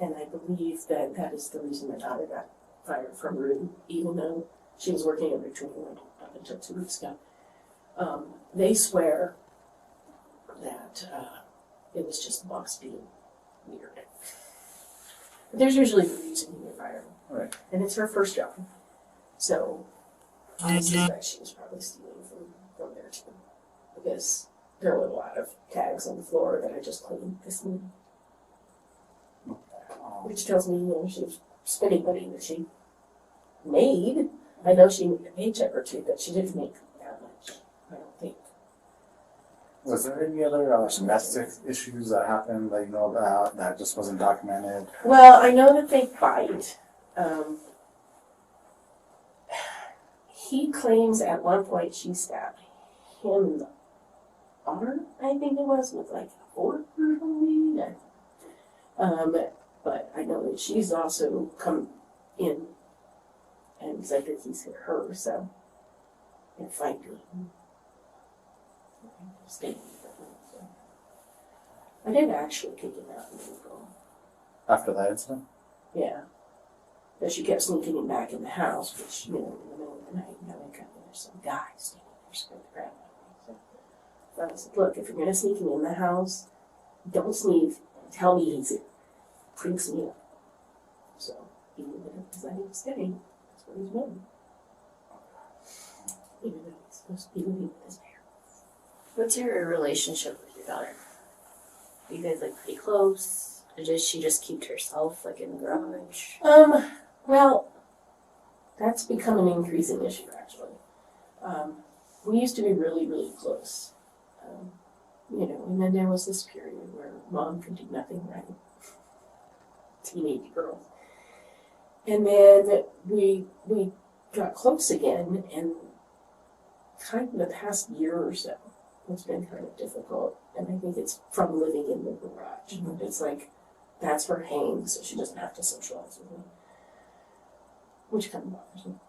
And I believe that that is the reason my daughter got fired from Rue, even though she was working under 21 up until 2 weeks ago. They swear that it was just the boss being weird. But there's usually a reason you get fired. Right. And it's her first job. So I suspect she was probably stealing from there too. Because there were a lot of tags on the floor that I just cleaned this morning. Which tells me, she was spending money that she made. I know she made a paycheck or two, but she didn't make that much, I don't think. Was there any other domestic issues that happened that you know about that just wasn't documented? Well, I know that they fight. He claims at one point she stabbed him in the arm, I think it was, with like a fork or something. But I know that she's also come in and said that he's hit her, so they're fighting. I did actually kick him out in April. After that incident? Yeah. But she kept sneaking him back in the house, which, in the middle of the night, there's some guy standing there scaring the crap out of me. So I said, look, if you're going to sneak him in the house, don't sneak. Tell me he's here. Freaks me out. So he knew that because I was staying. That's what he's doing. Even though he's supposed to be living with his parents. What's your relationship with your daughter? Are you guys pretty close? Or does she just keep to herself, in the garage? Well, that's become an increasing issue, actually. We used to be really, really close. And then there was this period where mom could do nothing right. Teenage girl. And then we got close again, and kind of the past year or so, it's been kind of difficult. And I think it's from living in the garage. Mm-hmm. It's that's her hang, so she doesn't have to socialize with me. Which kind of bothers me.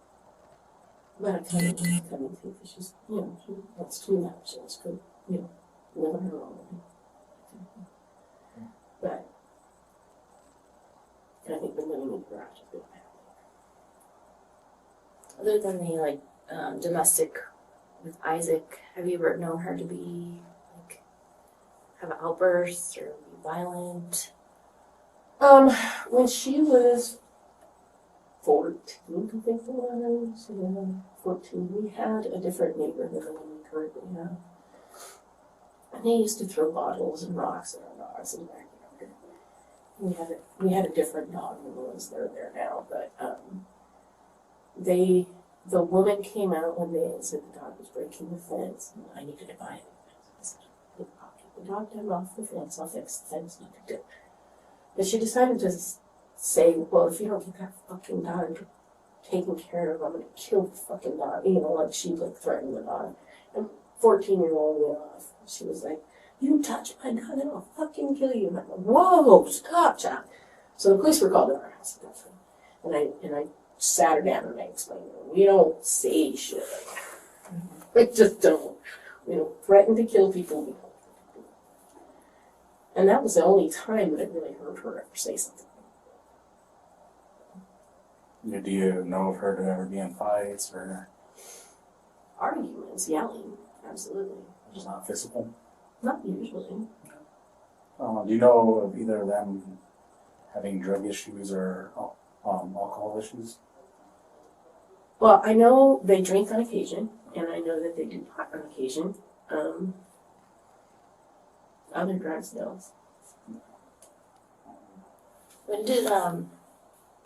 But I kind of think that she's, she wants to do that. She wants to, live on her own. But I think been living in the garage has been bad. Other than the domestic with Isaac, have you ever known her to be have outbursts or be violent? When she was 14, I think it was, 14, we had a different neighbor than the one we currently have. And they used to throw bottles and rocks at our dogs in the backyard. We had a different dog than the ones that are there now, but the woman came out one day and said the dog was breaking the fence, and I needed to buy it. I said, I'll get the dog down off the fence, I'll fix the fence, nothing to do. But she decided to say, well, if you don't get that fucking dog taken care of, I'm going to kill the fucking dog. She threatened the dog. And 14-year-old went off. She was like, you touch my dog and I'll fucking kill you. And I'm like, whoa, stop, child. So the police were called to our house. And I sat her down and I explained to her, we don't say shit like that. We just don't. We don't threaten to kill people. And that was the only time that I really heard her ever say something. Do you know of her to ever be in fights or Arguments, yelling, absolutely. just not physical? Not usually. Do you know of either of them having drug issues or alcohol issues? Well, I know they drink on occasion, and I know that they do pot on occasion. Other drugs, no. When did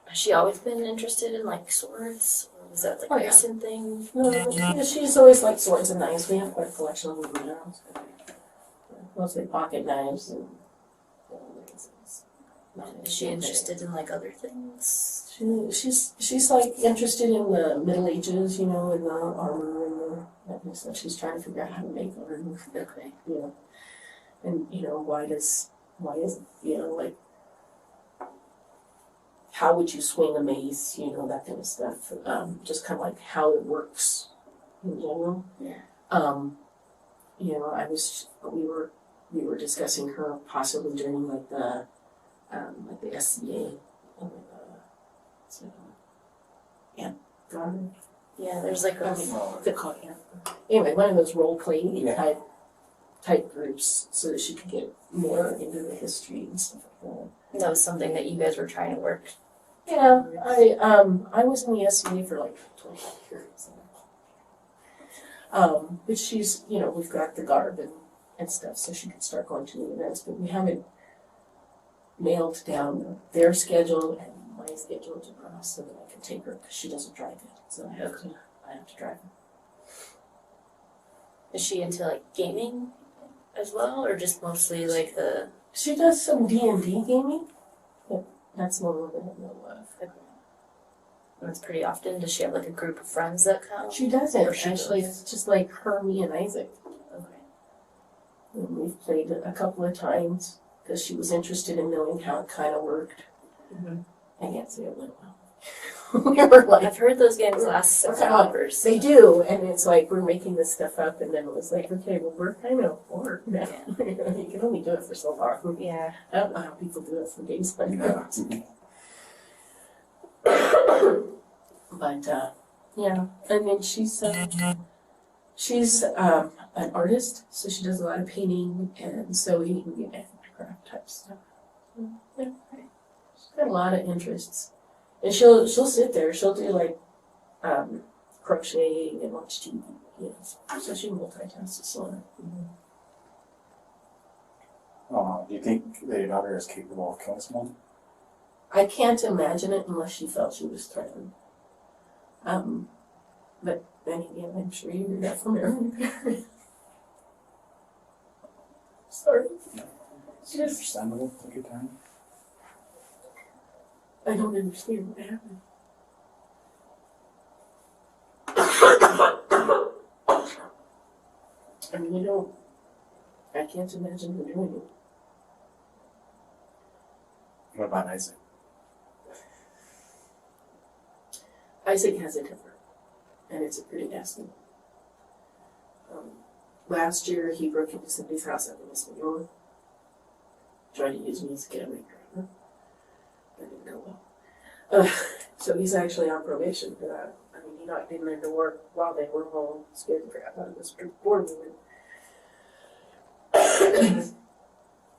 has she always been interested in like swords, or was that like a recent thing? No, yeah, she's always liked swords and knives. We have quite a collection of them now. Mostly pocket knives and things. Is she interested in like other things? She's like interested in the Middle Ages, you know, and the armor and the that kind of stuff. She's trying to figure out how to make armor. Okay. You know, and you know why is you know like how would you swing a mace? You know, that kind of stuff. Just kind of like how it works in general. Yeah. You know, we were discussing her possibly doing like the SCA. Yeah, there's like a anyway, one of those role playing type groups, so that she could get more into the history and stuff like that. that was something that you guys were trying to work. Yeah, I was in the SCA for like 20 years. But she's, you know, we've got the garb and stuff, so she can start going to the events, but we haven't nailed down their schedule and my schedule to cross so that I can take her, because she doesn't drive yet, so I have to drive her. Is she into like gaming as well, or just mostly like the? She does some D&D gaming, but that's more than I know of. That's pretty often. Does she have like a group of friends that come? She doesn't, Or she actually. does? It's just like her, me, and Isaac. Okay. And we've played it a couple of times because she was interested in knowing how it kind of worked. Mm-hmm. I can't say it went well. We were like, I've heard those games last several hours. They do, and it's like we're making this stuff up, and then it was like, okay, well, we're kind of bored now. Yeah. You can only do it for so long. Yeah. I don't know how people do it for games like that. But yeah, and then she's an artist, so she does a lot of painting and sewing and craft type stuff. Yeah, she's got a lot of interests, and she'll sit there. She'll do like crocheting and watch TV. You know, so she multitasks so. Do you think that your daughter is capable of killing someone? I can't imagine it unless she felt she was threatened. But then again, I'm sure you hear that from every parent. Sorry. It's understandable. Take your time. I don't understand what happened. I really don't. I can't imagine her doing it. What about Isaac? Isaac has a temper, and it's a pretty nasty one. Last year, he broke into somebody's house up in West New York, tried to use me as a getaway driver. That didn't go well. So he's actually on probation for that. I mean, he knocked in their door while they were home, scared the crap out of this poor woman.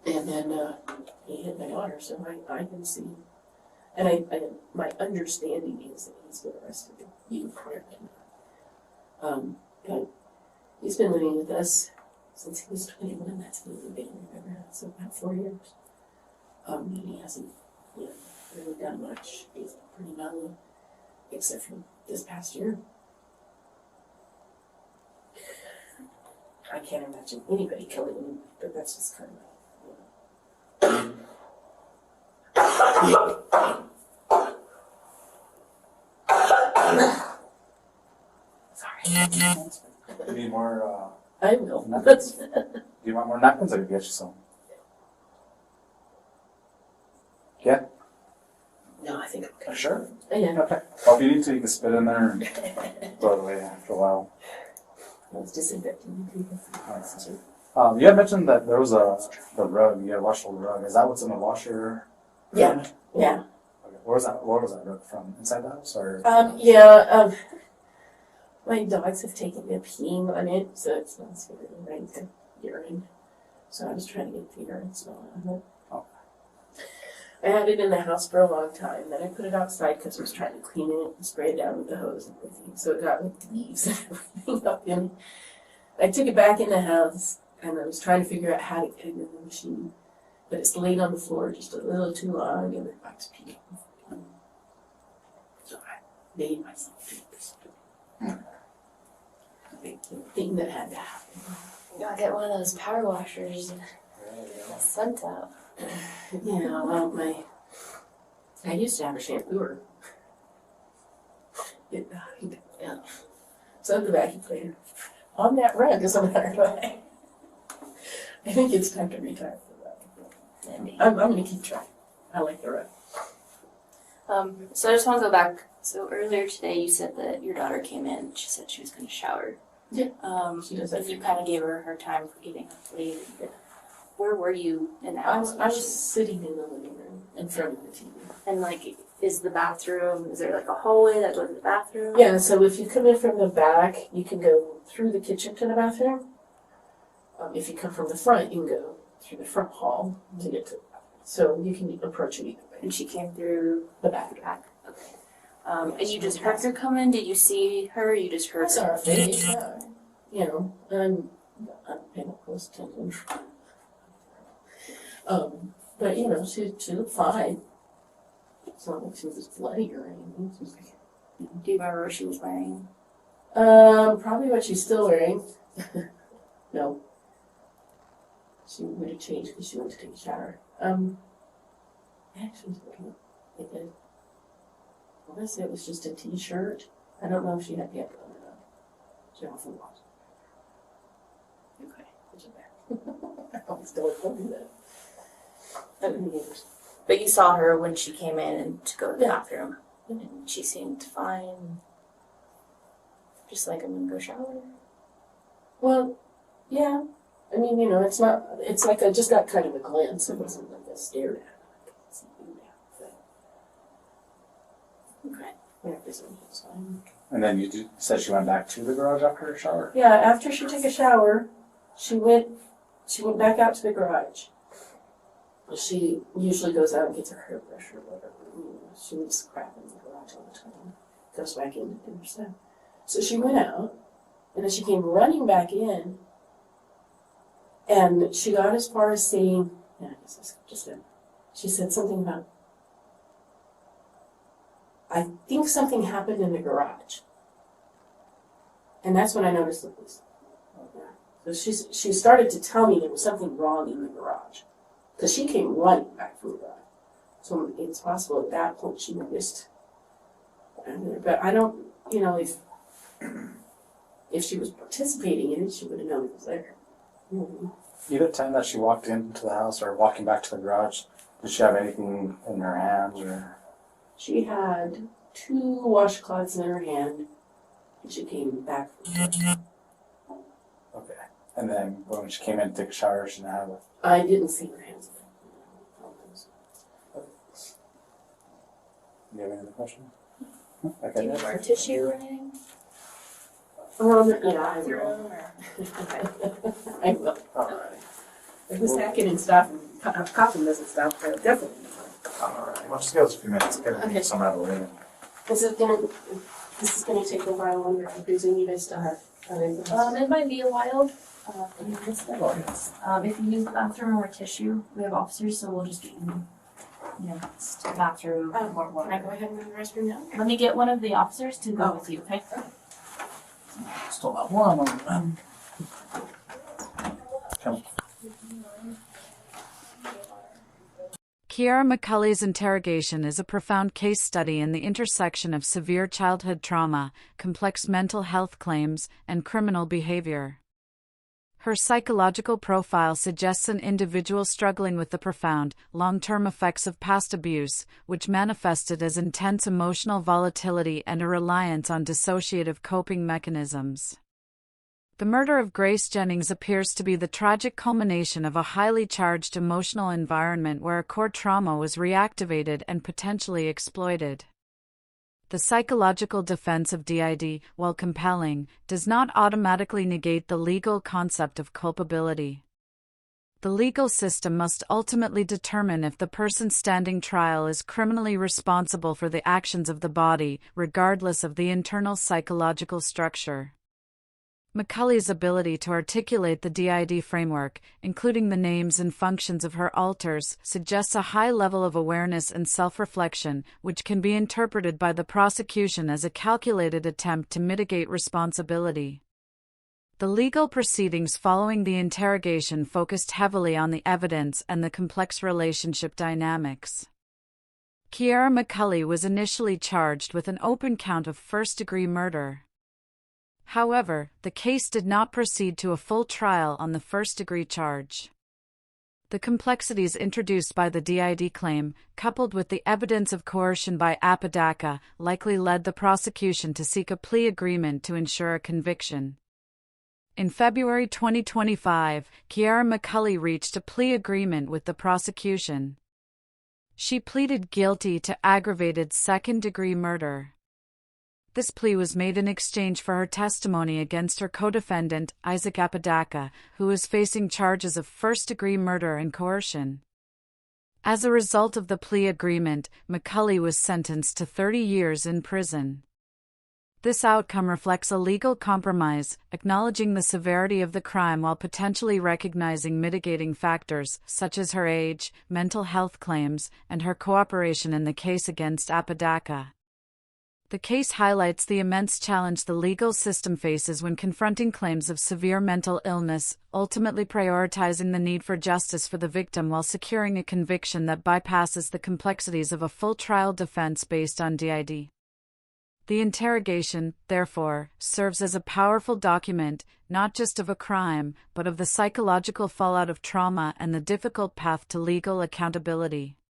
And then he hit my daughter, so I can see. And my understanding is that he's been arrested even prior to that. But he's been living with us since he was 21. That's really big. Remember, so about 4 years. And he hasn't, really done much. He's pretty mellow, except for this past year. I can't imagine anybody killing him, but that's just kind of. Sorry. You need more, I will. napkins? Do you want more napkins? I can get you some. Yeah? No, I think I'm okay. Sure? Yeah. Okay. Well, if you need to, you can spit in there and throw it away after a while. I was disinfecting people. You had mentioned that there was the rug. You had washed the rug. Is that what's in the washer? Yeah. Yeah. Okay. Where was that rug from? Inside the house or? My dogs have taken me peeing on it, so it's not super right to urine. So I was trying to get the urine smell out of it. Oh. I had it in the house for a long time. Then I put it outside because I was trying to clean it and spray it down with the hose and everything. So it got like leaves and everything up in it. I took it back in the house and I was trying to figure out how to get it in the machine. But it's laid on the floor just a little too long and it likes peeing. So I made myself do this. Thing that had to happen. I'll get one of those power washers and get scent out. Yeah, well, I used to have a shampooer. It died. Yeah. So the vacuum cleaner on that rug, as a matter of fact. I think it's time to retire for that. I'm going to keep trying. I like the rug. So I just want to go back. So earlier today, you said that your daughter came in. She said she was going to shower. Yeah. She does that. And you kind of gave her her time for getting up late. Where were you in the house? I was sitting in the living room in front of the TV. And like, is the bathroom? Is there like a hallway that goes to the bathroom? Yeah. So if you come in from the back, you can go through the kitchen to the bathroom. If you come from the front, you can go through the front hall to get to the bathroom. So you can approach it either way. And she came through the back. Okay. And you just heard her come in? Did you see her? Or you just heard her? I saw her face. Yeah. You know, I'm paying close attention. But you know, she looked fine. It's not like she was bloody or anything. She was like, do you remember what she was wearing? Probably what she's still wearing. No. She would have changed because she went to take a shower. Actually, I guess it was just a t-shirt. I don't know if she had pants on or not. She often was. Okay. I'm still doing that. But you saw her when she came in and to go to the bathroom. And she seemed fine. Just like I'm gonna go shower. Well, yeah. I mean, you know, it's like I just got kind of a glimpse. It wasn't like I stared at her. Okay. Yeah, everything's fine. And then you said she went back to the garage after her shower? Yeah, after she took a shower, she went back out to the garage. She usually goes out and gets her hairbrush or whatever. You know, she leaves crap in the garage all the time. Goes back in to do her stuff. So she went out, and then she came running back in, and she got as far as saying, yeah, I guess that's just it. She said something about, I think something happened in the garage. And that's when I noticed the police. So she started to tell me there was something wrong in the garage. Because she came running back from the garage. So it's possible at that point she noticed. But I don't, you know, if she was participating in it, she would have known it was there. Mm-hmm. Either time that she walked into the house or walking back to the garage, did she have anything in her hands or? She had 2 washcloths in her hand, and she came back from the garage. Okay. And then when she came in to take a shower, she didn't have it? I didn't see her hands. Do you have any other questions? Okay. Do you wear tissue or anything? Yeah, I will. I will. If this hacking and stuff and coughing doesn't stop, I definitely. Alright, well, just give us a few minutes. Get some out of the way. This is gonna take a while longer. I presume you guys still have other things. It might be a while. If you use the bathroom or tissue, we have officers, so we'll just get you, to the bathroom. Can I go ahead and go to the restroom now? Let me get one of the officers to go with you, okay? Still got one on them. Come. Kiara McCulley's Interrogation is a profound case study in the intersection of severe childhood trauma, complex mental health claims, and criminal behavior. Her psychological profile suggests an individual struggling with the profound, long-term effects of past abuse, which manifested as intense emotional volatility and a reliance on dissociative coping mechanisms. The murder of Grace Jennings appears to be the tragic culmination of a highly charged emotional environment where a core trauma was reactivated and potentially exploited. The psychological defense of DID, while compelling, does not automatically negate the legal concept of culpability. The legal system must ultimately determine if the person standing trial is criminally responsible for the actions of the body, regardless of the internal psychological structure. McCulley's ability to articulate the DID framework, including the names and functions of her alters, suggests a high level of awareness and self-reflection, which can be interpreted by the prosecution as a calculated attempt to mitigate responsibility. The legal proceedings following the interrogation focused heavily on the evidence and the complex relationship dynamics. Kiara McCulley was initially charged with an open count of first-degree murder. However, the case did not proceed to a full trial on the first-degree charge. The complexities introduced by the DID claim, coupled with the evidence of coercion by Apodaca, likely led the prosecution to seek a plea agreement to ensure a conviction. In February 2025, Kiara McCulley reached a plea agreement with the prosecution. She pleaded guilty to aggravated second-degree murder. This plea was made in exchange for her testimony against her co-defendant, Isaac Apodaca, who was facing charges of first-degree murder and coercion. As a result of the plea agreement, McCulley was sentenced to 30 years in prison. This outcome reflects a legal compromise, acknowledging the severity of the crime while potentially recognizing mitigating factors, such as her age, mental health claims, and her cooperation in the case against Apodaca. The case highlights the immense challenge the legal system faces when confronting claims of severe mental illness, ultimately prioritizing the need for justice for the victim while securing a conviction that bypasses the complexities of a full trial defense based on DID. The interrogation, therefore, serves as a powerful document, not just of a crime, but of the psychological fallout of trauma and the difficult path to legal accountability.